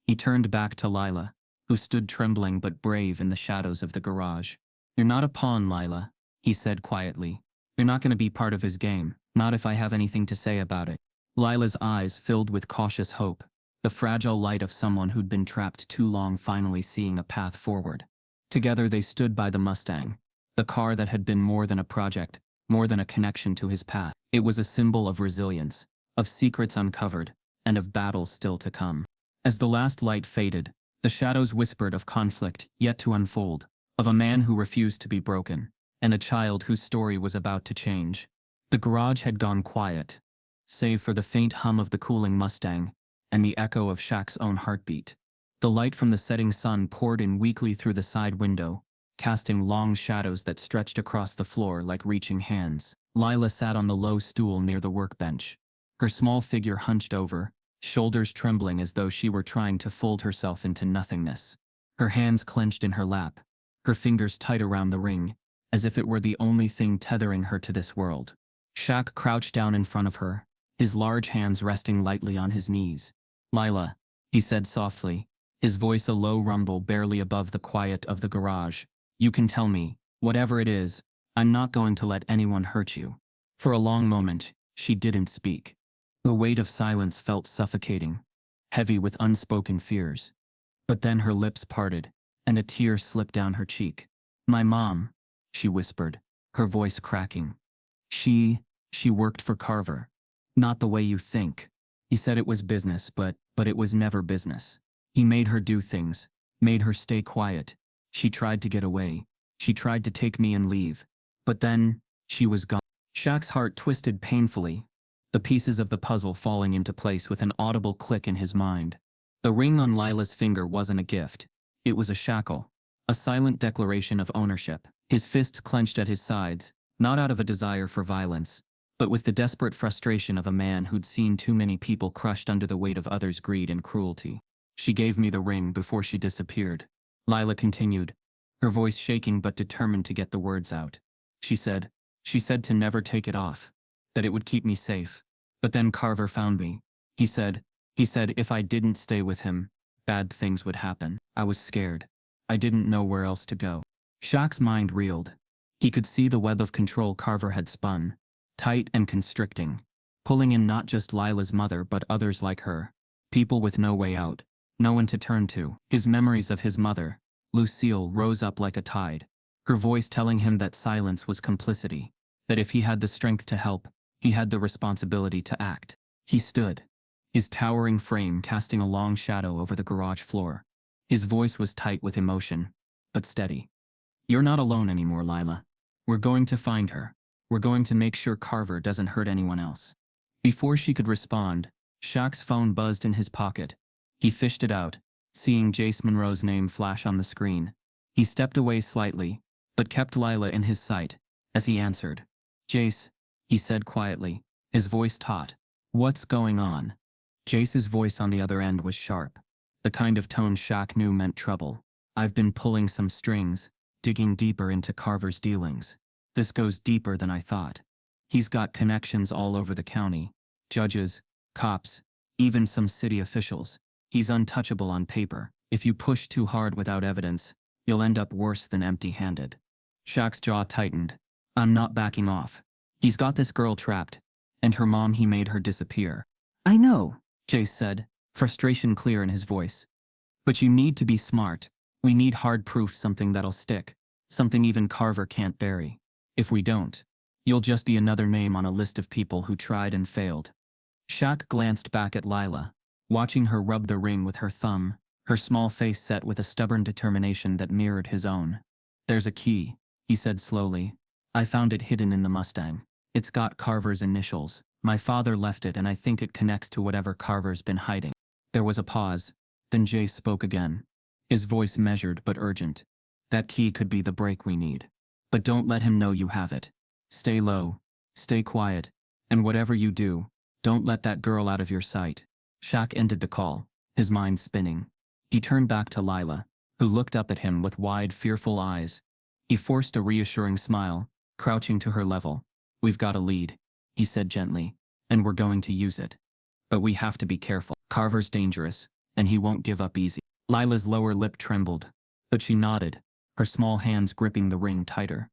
He turned back to Lila, who stood trembling but brave in the shadows of the garage. You're not a pawn, Lila, he said quietly. You're not going to be part of his game, not if I have anything to say about it. Lila's eyes filled with cautious hope, the fragile light of someone who'd been trapped too long finally seeing a path forward. Together they stood by the Mustang, the car that had been more than a project, more than a connection to his path. It was a symbol of resilience, of secrets uncovered, and of battles still to come. As the last light faded, the shadows whispered of conflict yet to unfold, of a man who refused to be broken, and a child whose story was about to change. The garage had gone quiet, save for the faint hum of the cooling Mustang and the echo of Shaq's own heartbeat. The light from the setting sun poured in weakly through the side window, casting long shadows that stretched across the floor like reaching hands. Lila sat on the low stool near the workbench, her small figure hunched over, shoulders trembling as though she were trying to fold herself into nothingness. Her hands clenched in her lap, her fingers tight around the ring, as if it were the only thing tethering her to this world. Shaq crouched down in front of her, his large hands resting lightly on his knees. Lila, he said softly, his voice a low rumble barely above the quiet of the garage. You can tell me, whatever it is, I'm not going to let anyone hurt you. For a long moment, she didn't speak. The weight of silence felt suffocating, heavy with unspoken fears. But then her lips parted, and a tear slipped down her cheek. My mom, she whispered, her voice cracking. She worked for Carver. Not the way you think. He said it was business, but it was never business. He made her do things, made her stay quiet. She tried to get away. She tried to take me and leave. But then, she was gone. Shaq's heart twisted painfully, the pieces of the puzzle falling into place with an audible click in his mind. The ring on Lila's finger wasn't a gift. It was a shackle, a silent declaration of ownership. His fists clenched at his sides, not out of a desire for violence, but with the desperate frustration of a man who'd seen too many people crushed under the weight of others' greed and cruelty. She gave me the ring before she disappeared. Lila continued, her voice shaking but determined to get the words out. She said to never take it off, that it would keep me safe. But then Carver found me. He said if I didn't stay with him, bad things would happen. I was scared. I didn't know where else to go. Shaq's mind reeled. He could see the web of control Carver had spun, tight and constricting, pulling in not just Lila's mother but others like her, people with no way out, no one to turn to. His memories of his mother, Lucille, rose up like a tide, her voice telling him that silence was complicity, that if he had the strength to help, he had the responsibility to act. He stood, his towering frame casting a long shadow over the garage floor. His voice was tight with emotion, but steady. You're not alone anymore, Lila. We're going to find her. We're going to make sure Carver doesn't hurt anyone else. Before she could respond, Shaq's phone buzzed in his pocket. He fished it out, seeing Jace Monroe's name flash on the screen. He stepped away slightly, but kept Lila in his sight as he answered. Jace, he said quietly, his voice taut. What's going on? Jace's voice on the other end was sharp, the kind of tone Shaq knew meant trouble. I've been pulling some strings, digging deeper into Carver's dealings. This goes deeper than I thought. He's got connections all over the county, judges, cops, even some city officials. He's untouchable on paper. If you push too hard without evidence, you'll end up worse than empty-handed. Shaq's jaw tightened. I'm not backing off. He's got this girl trapped, and her mom, he made her disappear. I know, Jace said, frustration clear in his voice. But you need to be smart. We need hard proof, something that'll stick, something even Carver can't bury. If we don't, you'll just be another name on a list of people who tried and failed. Shaq glanced back at Lila, watching her rub the ring with her thumb, her small face set with a stubborn determination that mirrored his own. There's a key, he said slowly, I found it hidden in the Mustang. It's got Carver's initials. My father left it and I think it connects to whatever Carver's been hiding. There was a pause. Then Jay spoke again. His voice measured but urgent. That key could be the break we need. But don't let him know you have it. Stay low. Stay quiet. And whatever you do, don't let that girl out of your sight. Shaq ended the call, his mind spinning. He turned back to Lila, who looked up at him with wide, fearful eyes. He forced a reassuring smile, crouching to her level. We've got a lead, he said gently, and we're going to use it. But we have to be careful. Carver's dangerous, and he won't give up easy. Lila's lower lip trembled, but she nodded, her small hands gripping the ring tighter.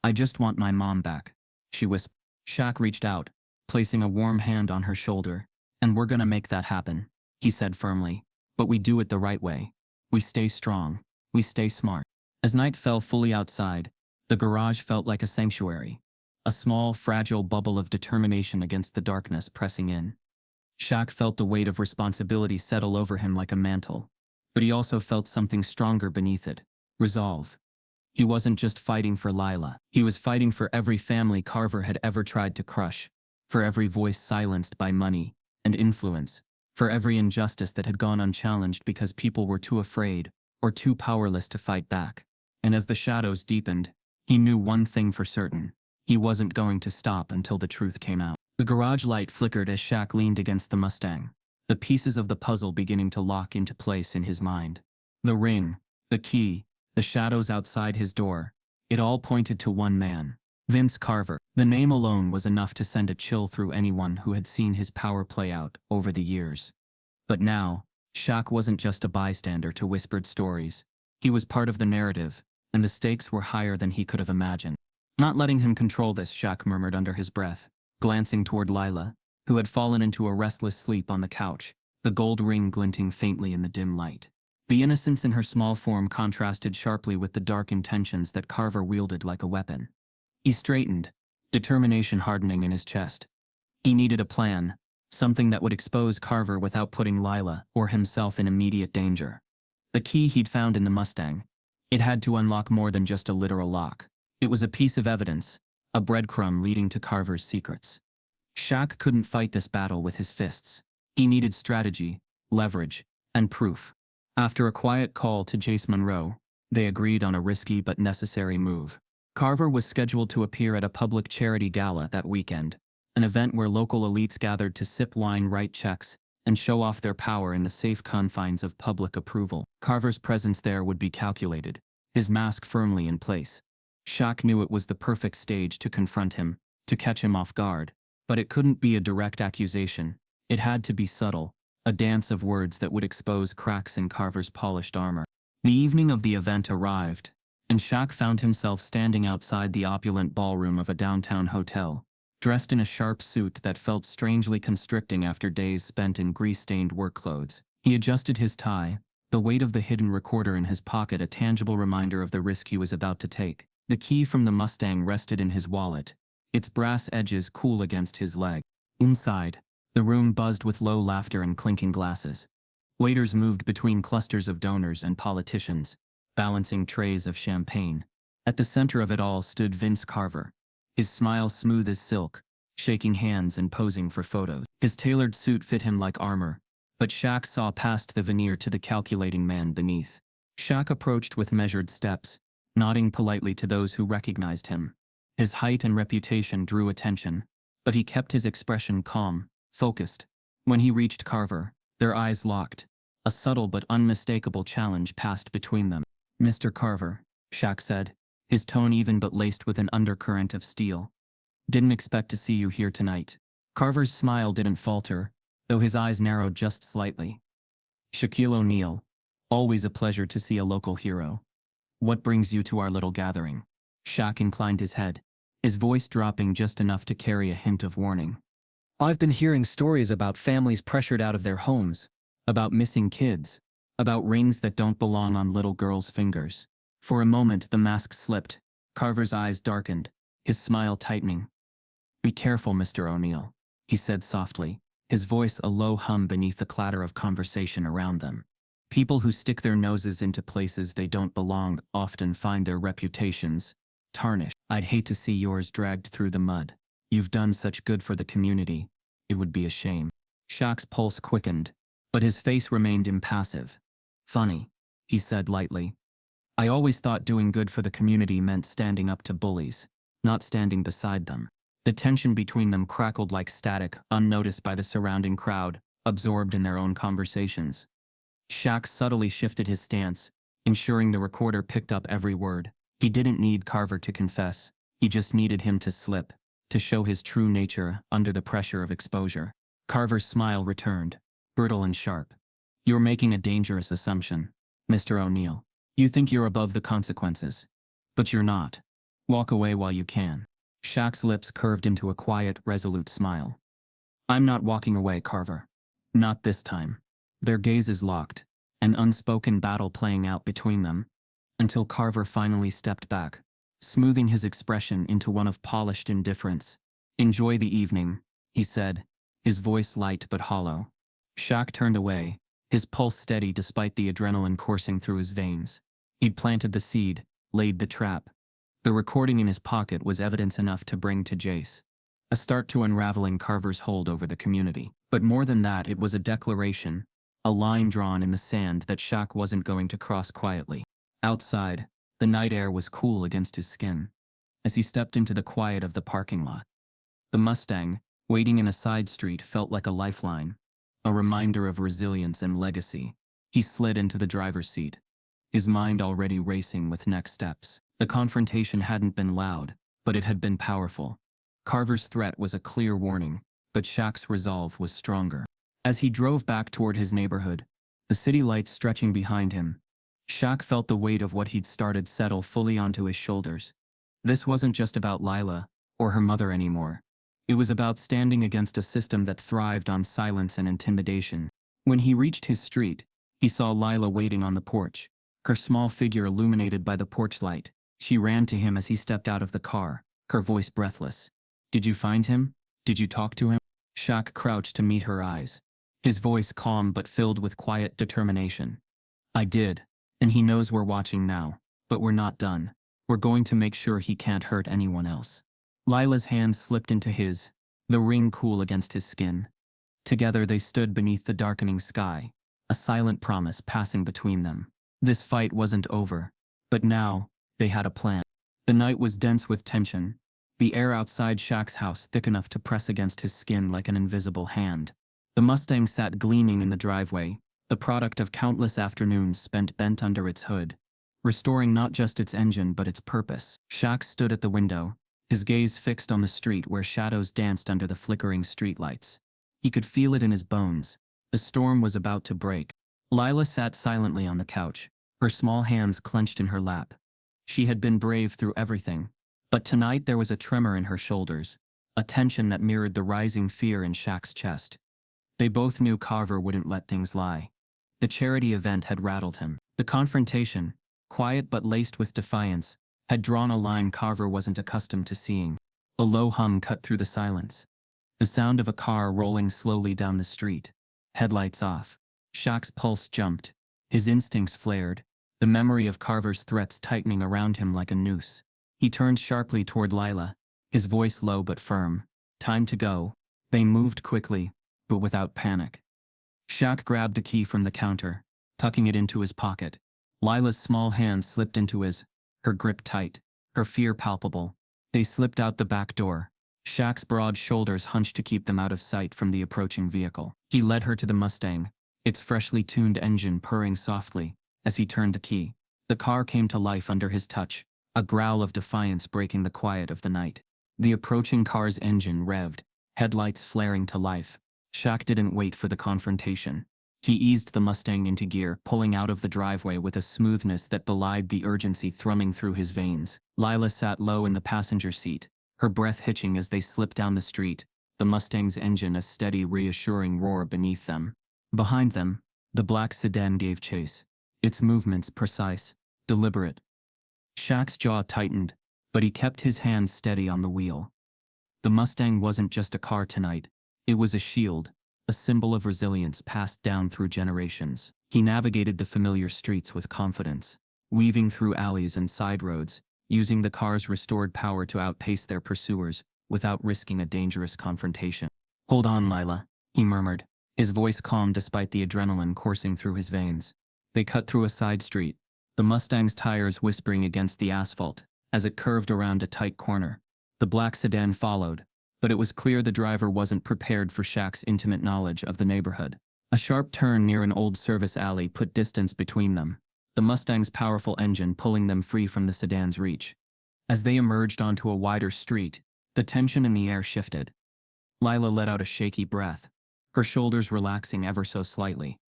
I just want my mom back, she whispered. Shaq reached out, placing a warm hand on her shoulder. And we're gonna make that happen, he said firmly. But we do it the right way. We stay strong. We stay smart. As night fell fully outside, the garage felt like a sanctuary. A small, fragile bubble of determination against the darkness pressing in. Shaq felt the weight of responsibility settle over him like a mantle. But he also felt something stronger beneath it. Resolve. He wasn't just fighting for Lila. He was fighting for every family Carver had ever tried to crush. For every voice silenced by money and influence. For every injustice that had gone unchallenged because people were too afraid or too powerless to fight back. And as the shadows deepened, he knew one thing for certain. He wasn't going to stop until the truth came out. The garage light flickered as Shaq leaned against the Mustang, the pieces of the puzzle beginning to lock into place in his mind. The ring, the key, the shadows outside his door, it all pointed to one man, Vince Carver. The name alone was enough to send a chill through anyone who had seen his power play out over the years. But now, Shaq wasn't just a bystander to whispered stories. He was part of the narrative, and the stakes were higher than he could have imagined. Not letting him control this, Shaq murmured under his breath, glancing toward Lila, who had fallen into a restless sleep on the couch, the gold ring glinting faintly in the dim light. The innocence in her small form contrasted sharply with the dark intentions that Carver wielded like a weapon. He straightened, determination hardening in his chest. He needed a plan, something that would expose Carver without putting Lila or himself in immediate danger. The key he'd found in the Mustang. It had to unlock more than just a literal lock. It was a piece of evidence, a breadcrumb leading to Carver's secrets. Shaq couldn't fight this battle with his fists. He needed strategy, leverage, and proof. After a quiet call to Jace Monroe, they agreed on a risky but necessary move. Carver was scheduled to appear at a public charity gala that weekend, an event where local elites gathered to sip wine, write checks, and show off their power in the safe confines of public approval. Carver's presence there would be calculated, his mask firmly in place. Shaq knew it was the perfect stage to confront him, to catch him off guard. But it couldn't be a direct accusation. It had to be subtle, a dance of words that would expose cracks in Carver's polished armor. The evening of the event arrived, and Shaq found himself standing outside the opulent ballroom of a downtown hotel, dressed in a sharp suit that felt strangely constricting after days spent in grease-stained work clothes. He adjusted his tie, the weight of the hidden recorder in his pocket a tangible reminder of the risk he was about to take. The key from the Mustang rested in his wallet, its brass edges cool against his leg. Inside, the room buzzed with low laughter and clinking glasses. Waiters moved between clusters of donors and politicians, balancing trays of champagne. At the center of it all stood Vince Carver, his smile smooth as silk, shaking hands and posing for photos. His tailored suit fit him like armor, but Shaq saw past the veneer to the calculating man beneath. Shaq approached with measured steps, nodding politely to those who recognized him. His height and reputation drew attention, but he kept his expression calm, focused. When he reached Carver, their eyes locked. A subtle but unmistakable challenge passed between them. "Mr. Carver," Shaq said, his tone even but laced with an undercurrent of steel. "Didn't expect to see you here tonight." Carver's smile didn't falter, though his eyes narrowed just slightly. "Shaquille O'Neal. Always a pleasure to see a local hero. What brings you to our little gathering?" Shaq inclined his head, his voice dropping just enough to carry a hint of warning. "I've been hearing stories about families pressured out of their homes, about missing kids, about rings that don't belong on little girls' fingers." For a moment the mask slipped, Carver's eyes darkened, his smile tightening. "Be careful, Mr. O'Neal," he said softly, his voice a low hum beneath the clatter of conversation around them. "People who stick their noses into places they don't belong often find their reputations tarnished." I'd hate to see yours dragged through the mud. You've done such good for the community. It would be a shame. Shaq's pulse quickened, but his face remained impassive. Funny, he said lightly. I always thought doing good for the community meant standing up to bullies, not standing beside them. The tension between them crackled like static, unnoticed by the surrounding crowd, absorbed in their own conversations. Shaq subtly shifted his stance, ensuring the recorder picked up every word. He didn't need Carver to confess, he just needed him to slip, to show his true nature under the pressure of exposure. Carver's smile returned, brittle and sharp. You're making a dangerous assumption, Mr. O'Neill. You think you're above the consequences. But you're not. Walk away while you can. Shaq's lips curved into a quiet, resolute smile. I'm not walking away, Carver. Not this time. Their gazes locked, an unspoken battle playing out between them, until Carver finally stepped back, smoothing his expression into one of polished indifference. Enjoy the evening, he said, his voice light but hollow. Shaq turned away, his pulse steady despite the adrenaline coursing through his veins. He'd planted the seed, laid the trap. The recording in his pocket was evidence enough to bring to Jace. A start to unraveling Carver's hold over the community. But more than that, it was a declaration, a line drawn in the sand that Shaq wasn't going to cross quietly. Outside, the night air was cool against his skin. As he stepped into the quiet of the parking lot, the Mustang, waiting in a side street, felt like a lifeline, a reminder of resilience and legacy. He slid into the driver's seat, his mind already racing with next steps. The confrontation hadn't been loud, but it had been powerful. Carver's threat was a clear warning, but Shaq's resolve was stronger. As he drove back toward his neighborhood, the city lights stretching behind him, Shaq felt the weight of what he'd started settle fully onto his shoulders. This wasn't just about Lila or her mother anymore. It was about standing against a system that thrived on silence and intimidation. When he reached his street, he saw Lila waiting on the porch, her small figure illuminated by the porch light. She ran to him as he stepped out of the car, her voice breathless. Did you find him? Did you talk to him? Shaq crouched to meet her eyes, his voice calm but filled with quiet determination. I did, and he knows we're watching now, but we're not done. We're going to make sure he can't hurt anyone else. Lila's hand slipped into his, the ring cool against his skin. Together they stood beneath the darkening sky, a silent promise passing between them. This fight wasn't over, but now, they had a plan. The night was dense with tension, the air outside Shaq's house thick enough to press against his skin like an invisible hand. The Mustang sat gleaming in the driveway, the product of countless afternoons spent bent under its hood, restoring not just its engine but its purpose. Shaq stood at the window, his gaze fixed on the street where shadows danced under the flickering streetlights. He could feel it in his bones. The storm was about to break. Lila sat silently on the couch, her small hands clenched in her lap. She had been brave through everything, but tonight there was a tremor in her shoulders, a tension that mirrored the rising fear in Shaq's chest. They both knew Carver wouldn't let things lie. The charity event had rattled him. The confrontation, quiet but laced with defiance, had drawn a line Carver wasn't accustomed to seeing. A low hum cut through the silence. The sound of a car rolling slowly down the street. Headlights off. Shaq's pulse jumped. His instincts flared, the memory of Carver's threats tightening around him like a noose. He turned sharply toward Lila, his voice low but firm. Time to go. They moved quickly, but without panic. Shaq grabbed the key from the counter, tucking it into his pocket. Lila's small hand slipped into his, her grip tight, her fear palpable. They slipped out the back door, Shaq's broad shoulders hunched to keep them out of sight from the approaching vehicle. He led her to the Mustang, its freshly tuned engine purring softly. As he turned the key, the car came to life under his touch, a growl of defiance breaking the quiet of the night. The approaching car's engine revved, headlights flaring to life. Shaq didn't wait for the confrontation. He eased the Mustang into gear, pulling out of the driveway with a smoothness that belied the urgency thrumming through his veins. Lila sat low in the passenger seat, her breath hitching as they slipped down the street, the Mustang's engine a steady, reassuring roar beneath them. Behind them, the black sedan gave chase, its movements precise, deliberate. Shaq's jaw tightened, but he kept his hands steady on the wheel. The Mustang wasn't just a car tonight, it was a shield, a symbol of resilience passed down through generations. He navigated the familiar streets with confidence, weaving through alleys and side roads, using the car's restored power to outpace their pursuers without risking a dangerous confrontation. "Hold on, Lila," he murmured, his voice calm despite the adrenaline coursing through his veins. They cut through a side street, the Mustang's tires whispering against the asphalt as it curved around a tight corner. The black sedan followed, but it was clear the driver wasn't prepared for Shaq's intimate knowledge of the neighborhood. A sharp turn near an old service alley put distance between them, the Mustang's powerful engine pulling them free from the sedan's reach. As they emerged onto a wider street, the tension in the air shifted. Lila let out a shaky breath, her shoulders relaxing ever so slightly.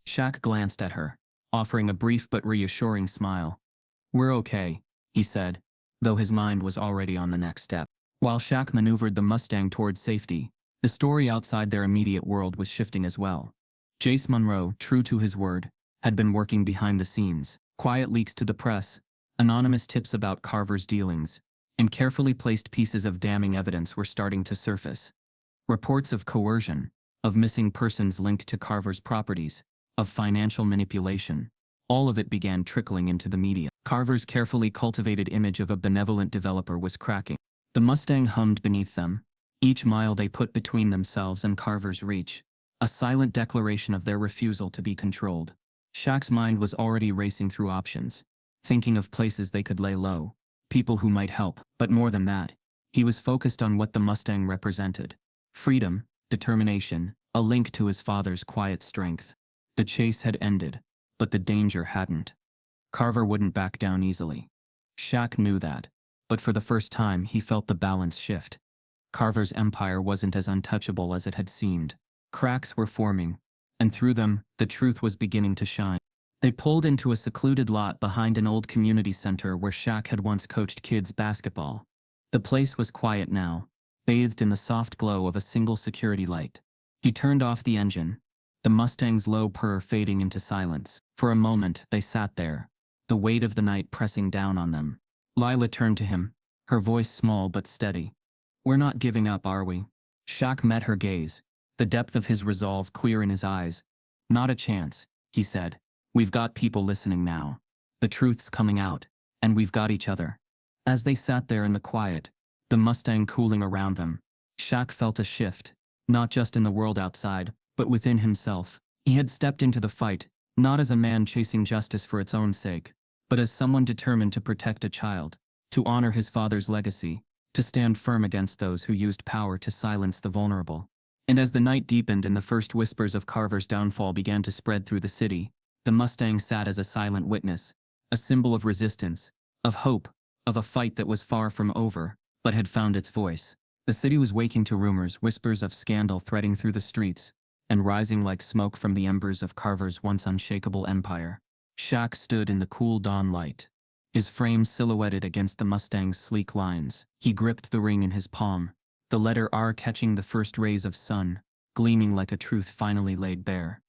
Shaq glanced at her, offering a brief but reassuring smile. "We're okay," he said, though his mind was already on the next step. While Shaq maneuvered the Mustang towards safety, the story outside their immediate world was shifting as well. Jace Monroe, true to his word, had been working behind the scenes. Quiet leaks to the press, anonymous tips about Carver's dealings, and carefully placed pieces of damning evidence were starting to surface. Reports of coercion, of missing persons linked to Carver's properties, of financial manipulation, all of it began trickling into the media. Carver's carefully cultivated image of a benevolent developer was cracking. The Mustang hummed beneath them, each mile they put between themselves and Carver's reach, a silent declaration of their refusal to be controlled. Shaq's mind was already racing through options, thinking of places they could lay low, people who might help, but more than that, he was focused on what the Mustang represented. Freedom, determination, a link to his father's quiet strength. The chase had ended, but the danger hadn't. Carver wouldn't back down easily. Shaq knew that, but for the first time he felt the balance shift. Carver's empire wasn't as untouchable as it had seemed. Cracks were forming, and through them, the truth was beginning to shine. They pulled into a secluded lot behind an old community center where Shaq had once coached kids basketball. The place was quiet now, bathed in the soft glow of a single security light. He turned off the engine, the Mustang's low purr fading into silence. For a moment, they sat there, the weight of the night pressing down on them. Lila turned to him, her voice small but steady. "We're not giving up, are we?" Shaq met her gaze, the depth of his resolve clear in his eyes. "Not a chance," he said. "We've got people listening now. The truth's coming out, and we've got each other." As they sat there in the quiet, the Mustang cooling around them, Shaq felt a shift, not just in the world outside, but within himself. He had stepped into the fight, not as a man chasing justice for its own sake, but as someone determined to protect a child, to honor his father's legacy, to stand firm against those who used power to silence the vulnerable. And as the night deepened and the first whispers of Carver's downfall began to spread through the city, the Mustang sat as a silent witness, a symbol of resistance, of hope, of a fight that was far from over, but had found its voice. The city was waking to rumors, whispers of scandal threading through the streets, and rising like smoke from the embers of Carver's once unshakable empire. Shaq stood in the cool dawn light, his frame silhouetted against the Mustang's sleek lines. He gripped the ring in his palm, the letter R catching the first rays of sun, gleaming like a truth finally laid bare.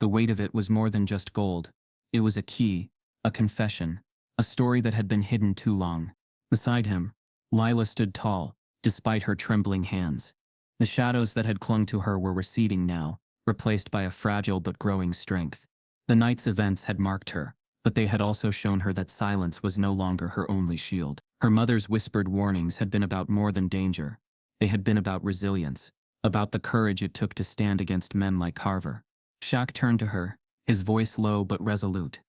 The weight of it was more than just gold. It was a key, a confession, a story that had been hidden too long. Beside him, Lila stood tall, despite her trembling hands. The shadows that had clung to her were receding now, replaced by a fragile but growing strength. The night's events had marked her, but they had also shown her that silence was no longer her only shield. Her mother's whispered warnings had been about more than danger. They had been about resilience, about the courage it took to stand against men like Carver. Shaq turned to her, his voice low but resolute.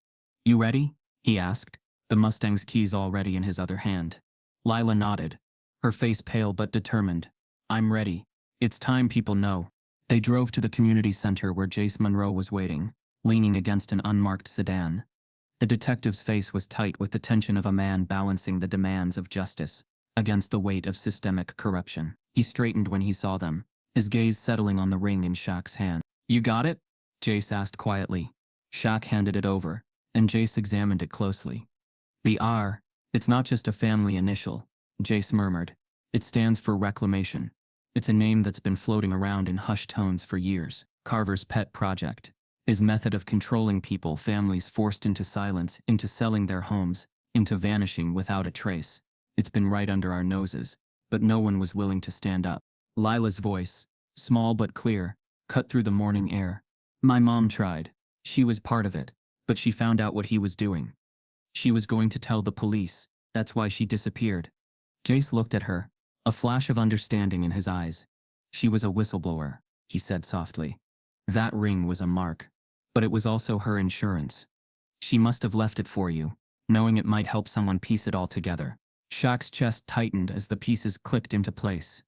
"You ready?" he asked, the Mustang's keys already in his other hand. Lila nodded, her face pale but determined. "I'm ready. It's time people know." They drove to the community center where Jace Monroe was waiting, leaning against an unmarked sedan. The detective's face was tight with the tension of a man balancing the demands of justice against the weight of systemic corruption. He straightened when he saw them, his gaze settling on the ring in Shaq's hand. "You got it?" Jace asked quietly. Shaq handed it over, and Jace examined it closely. "The R, it's not just a family initial," Jace murmured. "It stands for reclamation. It's a name that's been floating around in hushed tones for years. Carver's pet project. His method of controlling people, families forced into silence, into selling their homes, into vanishing without a trace. It's been right under our noses, but no one was willing to stand up." Lila's voice, small but clear, cut through the morning air. "My mom tried. She was part of it, but she found out what he was doing. She was going to tell the police, That's why she disappeared. Jace looked at her, a flash of understanding in his eyes. She was a whistleblower, he said softly. That ring was a mark. But it was also her insurance. She must have left it for you, knowing it might help someone piece it all together. Shaq's chest tightened as the pieces clicked into place.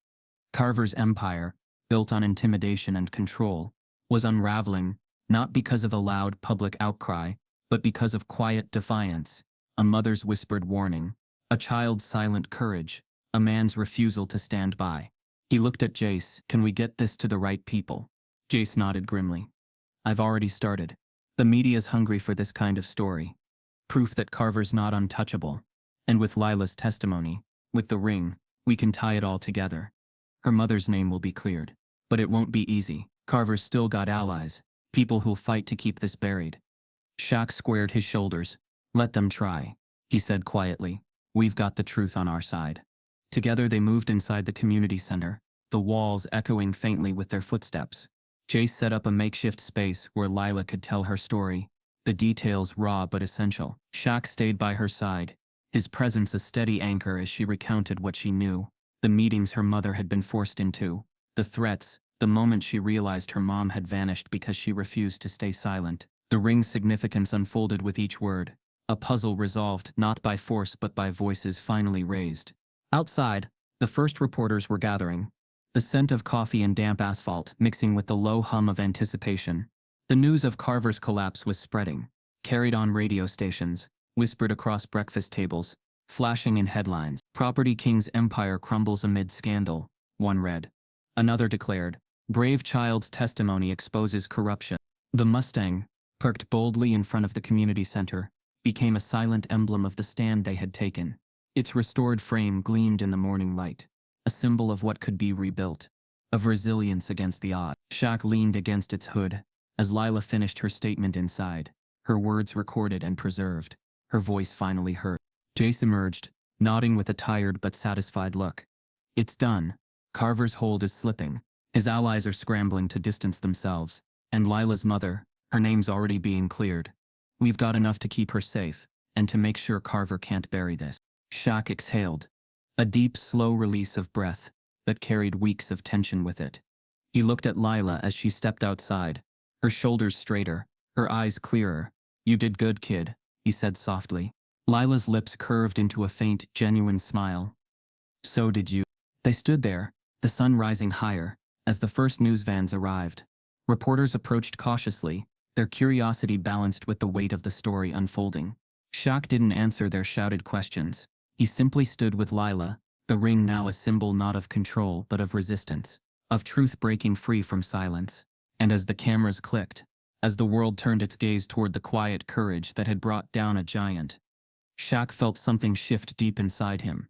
Carver's empire, built on intimidation and control, was unraveling, not because of a loud public outcry, but because of quiet defiance, a mother's whispered warning, a child's silent courage, a man's refusal to stand by. He looked at Jace. Can we get this to the right people? Jace nodded grimly. I've already started. The media's hungry for this kind of story. Proof that Carver's not untouchable. And with Lila's testimony, with the ring, we can tie it all together. Her mother's name will be cleared. But it won't be easy. Carver's still got allies, people who'll fight to keep this buried. Shaq squared his shoulders. Let them try, he said quietly. We've got the truth on our side. Together they moved inside the community center, the walls echoing faintly with their footsteps. Jace set up a makeshift space where Lila could tell her story, the details raw but essential. Shaq stayed by her side, his presence a steady anchor as she recounted what she knew, the meetings her mother had been forced into, the threats, the moment she realized her mom had vanished because she refused to stay silent. The ring's significance unfolded with each word, a puzzle resolved not by force but by voices finally raised. Outside, the first reporters were gathering, the scent of coffee and damp asphalt mixing with the low hum of anticipation. The news of Carver's collapse was spreading, carried on radio stations, whispered across breakfast tables, flashing in headlines. Property King's empire crumbles amid scandal, one read. Another declared, brave child's testimony exposes corruption. The Mustang, parked boldly in front of the community center, became a silent emblem of the stand they had taken. Its restored frame gleamed in the morning light, a symbol of what could be rebuilt, of resilience against the odds. Shaq leaned against its hood as Lila finished her statement inside, her words recorded and preserved, her voice finally heard. Jace emerged, nodding with a tired but satisfied look. It's done. Carver's hold is slipping. His allies are scrambling to distance themselves, and Lila's mother, her name's already being cleared. We've got enough to keep her safe, and to make sure Carver can't bury this. Shaq exhaled, a deep, slow release of breath that carried weeks of tension with it. He looked at Lila as she stepped outside, her shoulders straighter, her eyes clearer. You did good, kid, he said softly. Lila's lips curved into a faint, genuine smile. So did you. They stood there, the sun rising higher, as the first news vans arrived. Reporters approached cautiously, their curiosity balanced with the weight of the story unfolding. Shaq didn't answer their shouted questions. He simply stood with Lila, the ring now a symbol not of control but of resistance, of truth breaking free from silence. And as the cameras clicked, as the world turned its gaze toward the quiet courage that had brought down a giant, Shaq felt something shift deep inside him.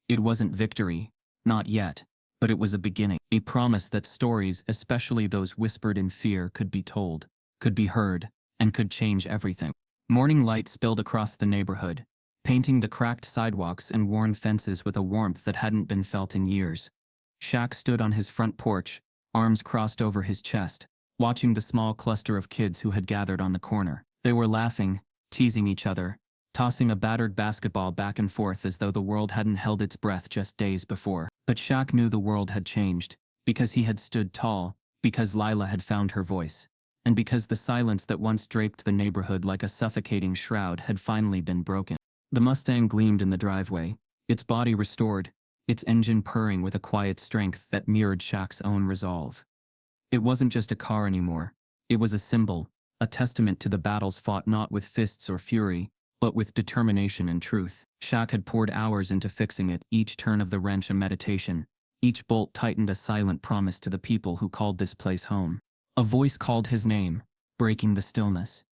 It wasn't victory, not yet, but it was a beginning, a promise that stories, especially those whispered in fear, could be told, could be heard, and could change everything. Morning light spilled across the neighborhood, painting the cracked sidewalks and worn fences with a warmth that hadn't been felt in years. Shaq stood on his front porch, arms crossed over his chest, watching the small cluster of kids who had gathered on the corner. They were laughing, teasing each other, tossing a battered basketball back and forth as though the world hadn't held its breath just days before. But Shaq knew the world had changed, because he had stood tall, because Lila had found her voice, and because the silence that once draped the neighborhood like a suffocating shroud had finally been broken. The Mustang gleamed in the driveway, its body restored, its engine purring with a quiet strength that mirrored Shaq's own resolve. It wasn't just a car anymore. It was a symbol, a testament to the battles fought not with fists or fury, but with determination and truth. Shaq had poured hours into fixing it, each turn of the wrench a meditation, each bolt tightened a silent promise to the people who called this place home. A voice called his name, breaking the stillness.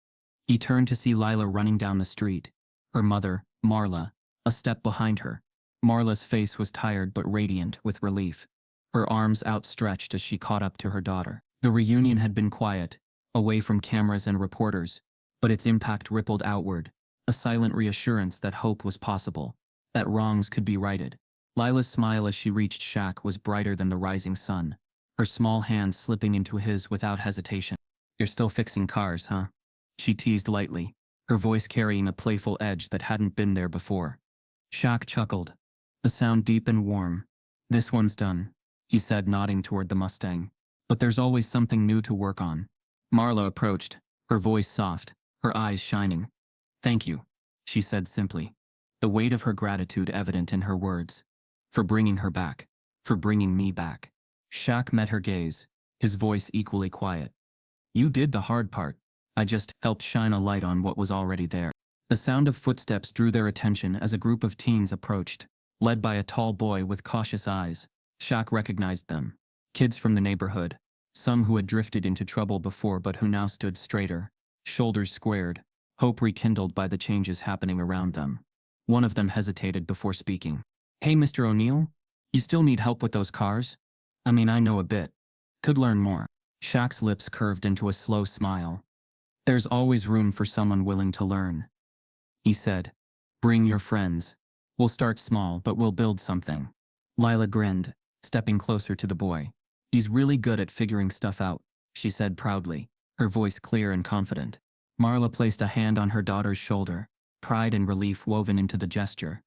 He turned to see Lila running down the street, her mother, Marla, a step behind her. Marla's face was tired but radiant with relief, her arms outstretched as she caught up to her daughter. The reunion had been quiet, away from cameras and reporters, but its impact rippled outward, a silent reassurance that hope was possible, that wrongs could be righted. Lila's smile as she reached Shaq was brighter than the rising sun, her small hand slipping into his without hesitation. You're still fixing cars, huh? She teased lightly, her voice carrying a playful edge that hadn't been there before. Shaq chuckled, the sound deep and warm. This one's done, he said, nodding toward the Mustang. But there's always something new to work on. Marla approached, her voice soft, her eyes shining. Thank you, she said simply, the weight of her gratitude evident in her words. For bringing her back. For bringing me back. Shaq met her gaze, his voice equally quiet. You did the hard part. I just helped shine a light on what was already there. The sound of footsteps drew their attention as a group of teens approached, led by a tall boy with cautious eyes. Shaq recognized them. Kids from the neighborhood, some who had drifted into trouble before but who now stood straighter, shoulders squared, hope rekindled by the changes happening around them. One of them hesitated before speaking. Hey, Mr. O'Neill? You still need help with those cars? I mean, I know a bit. Could learn more. Shaq's lips curved into a slow smile. There's always room for someone willing to learn, he said. Bring your friends. We'll start small, but we'll build something. Lila grinned, stepping closer to the boy. He's really good at figuring stuff out, she said proudly, her voice clear and confident. Marla placed a hand on her daughter's shoulder, pride and relief woven into the gesture.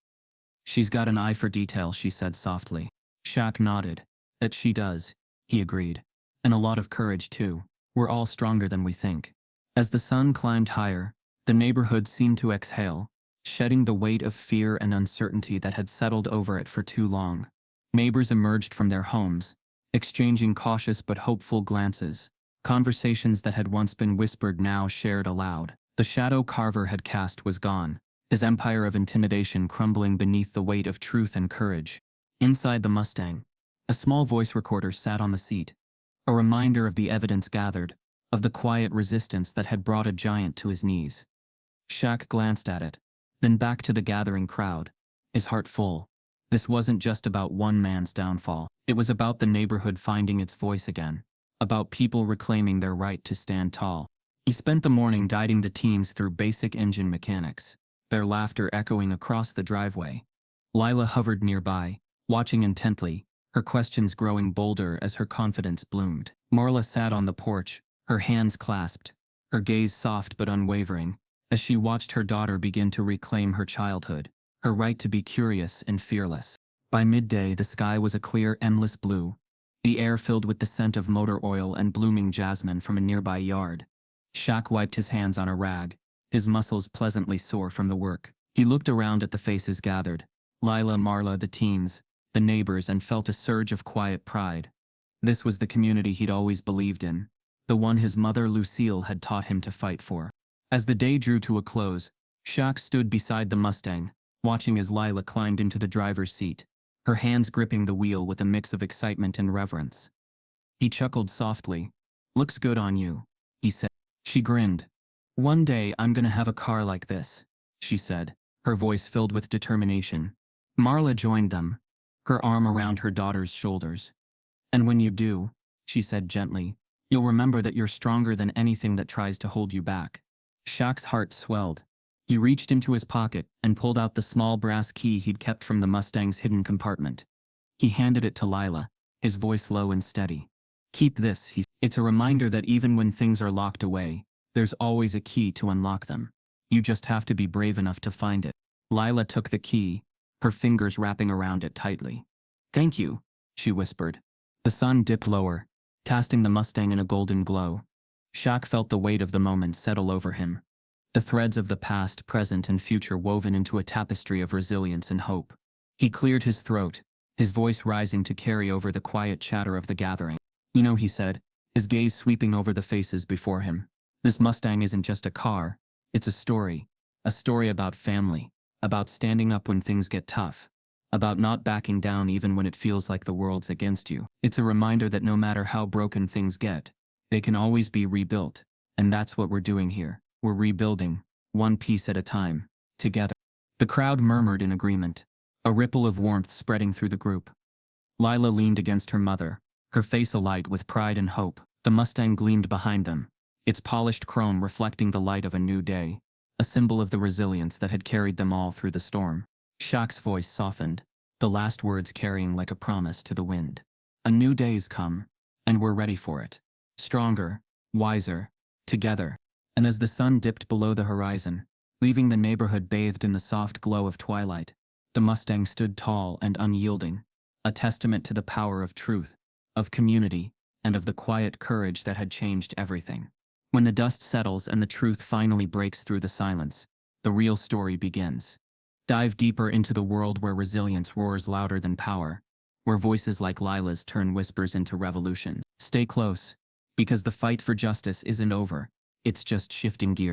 She's got an eye for detail, she said softly. Shaq nodded. That she does, he agreed. And a lot of courage too. We're all stronger than we think. As the sun climbed higher, the neighborhood seemed to exhale, shedding the weight of fear and uncertainty that had settled over it for too long. Neighbors emerged from their homes, exchanging cautious but hopeful glances. Conversations that had once been whispered now shared aloud. The shadow Carver had cast was gone, his empire of intimidation crumbling beneath the weight of truth and courage. Inside the Mustang, a small voice recorder sat on the seat, a reminder of the evidence gathered, of the quiet resistance that had brought a giant to his knees. Shaq glanced at it, then back to the gathering crowd, his heart full. This wasn't just about one man's downfall. It was about the neighborhood finding its voice again, about people reclaiming their right to stand tall. He spent the morning guiding the teens through basic engine mechanics, their laughter echoing across the driveway. Lila hovered nearby, watching intently, her questions growing bolder as her confidence bloomed. Marla sat on the porch, her hands clasped, her gaze soft but unwavering, as she watched her daughter begin to reclaim her childhood, her right to be curious and fearless. By midday, the sky was a clear, endless blue, the air filled with the scent of motor oil and blooming jasmine from a nearby yard. Shaq wiped his hands on a rag, his muscles pleasantly sore from the work. He looked around at the faces gathered, Lila, Marla, the teens, the neighbors, and felt a surge of quiet pride. This was the community he'd always believed in, the one his mother Lucille had taught him to fight for. As the day drew to a close, Shaq stood beside the Mustang, watching as Lila climbed into the driver's seat, her hands gripping the wheel with a mix of excitement and reverence. He chuckled softly. Looks good on you, he said. She grinned. One day I'm gonna have a car like this, she said, her voice filled with determination. Marla joined them, her arm around her daughter's shoulders. And when you do, she said gently, you'll remember that you're stronger than anything that tries to hold you back. Shaq's heart swelled. He reached into his pocket and pulled out the small brass key he'd kept from the Mustang's hidden compartment. He handed it to Lila, his voice low and steady. Keep this, It's a reminder that even when things are locked away, there's always a key to unlock them. You just have to be brave enough to find it. Lila took the key, her fingers wrapping around it tightly. Thank you, she whispered. The sun dipped lower, casting the Mustang in a golden glow. Shaq felt the weight of the moment settle over him. The threads of the past, present, and future woven into a tapestry of resilience and hope. He cleared his throat, his voice rising to carry over the quiet chatter of the gathering. You know, he said, his gaze sweeping over the faces before him. This Mustang isn't just a car, it's a story about family, about standing up when things get tough, about not backing down even when it feels like the world's against you. It's a reminder that no matter how broken things get, they can always be rebuilt, and that's what we're doing here. We're rebuilding, one piece at a time, together. The crowd murmured in agreement, a ripple of warmth spreading through the group. Lila leaned against her mother, her face alight with pride and hope. The Mustang gleamed behind them, its polished chrome reflecting the light of a new day, a symbol of the resilience that had carried them all through the storm. Shaq's voice softened, the last words carrying like a promise to the wind. A new day's come, and we're ready for it. Stronger, wiser, together. And as the sun dipped below the horizon, leaving the neighborhood bathed in the soft glow of twilight, The Mustang stood tall and unyielding, a testament to the power of truth, of community, and of the quiet courage that had changed everything. When the dust settles and the truth finally breaks through the silence, the real story begins. Dive deeper into the world where resilience roars louder than power, where voices like Lila's turn whispers into revolutions. Stay close, because the fight for justice isn't over, it's just shifting gears.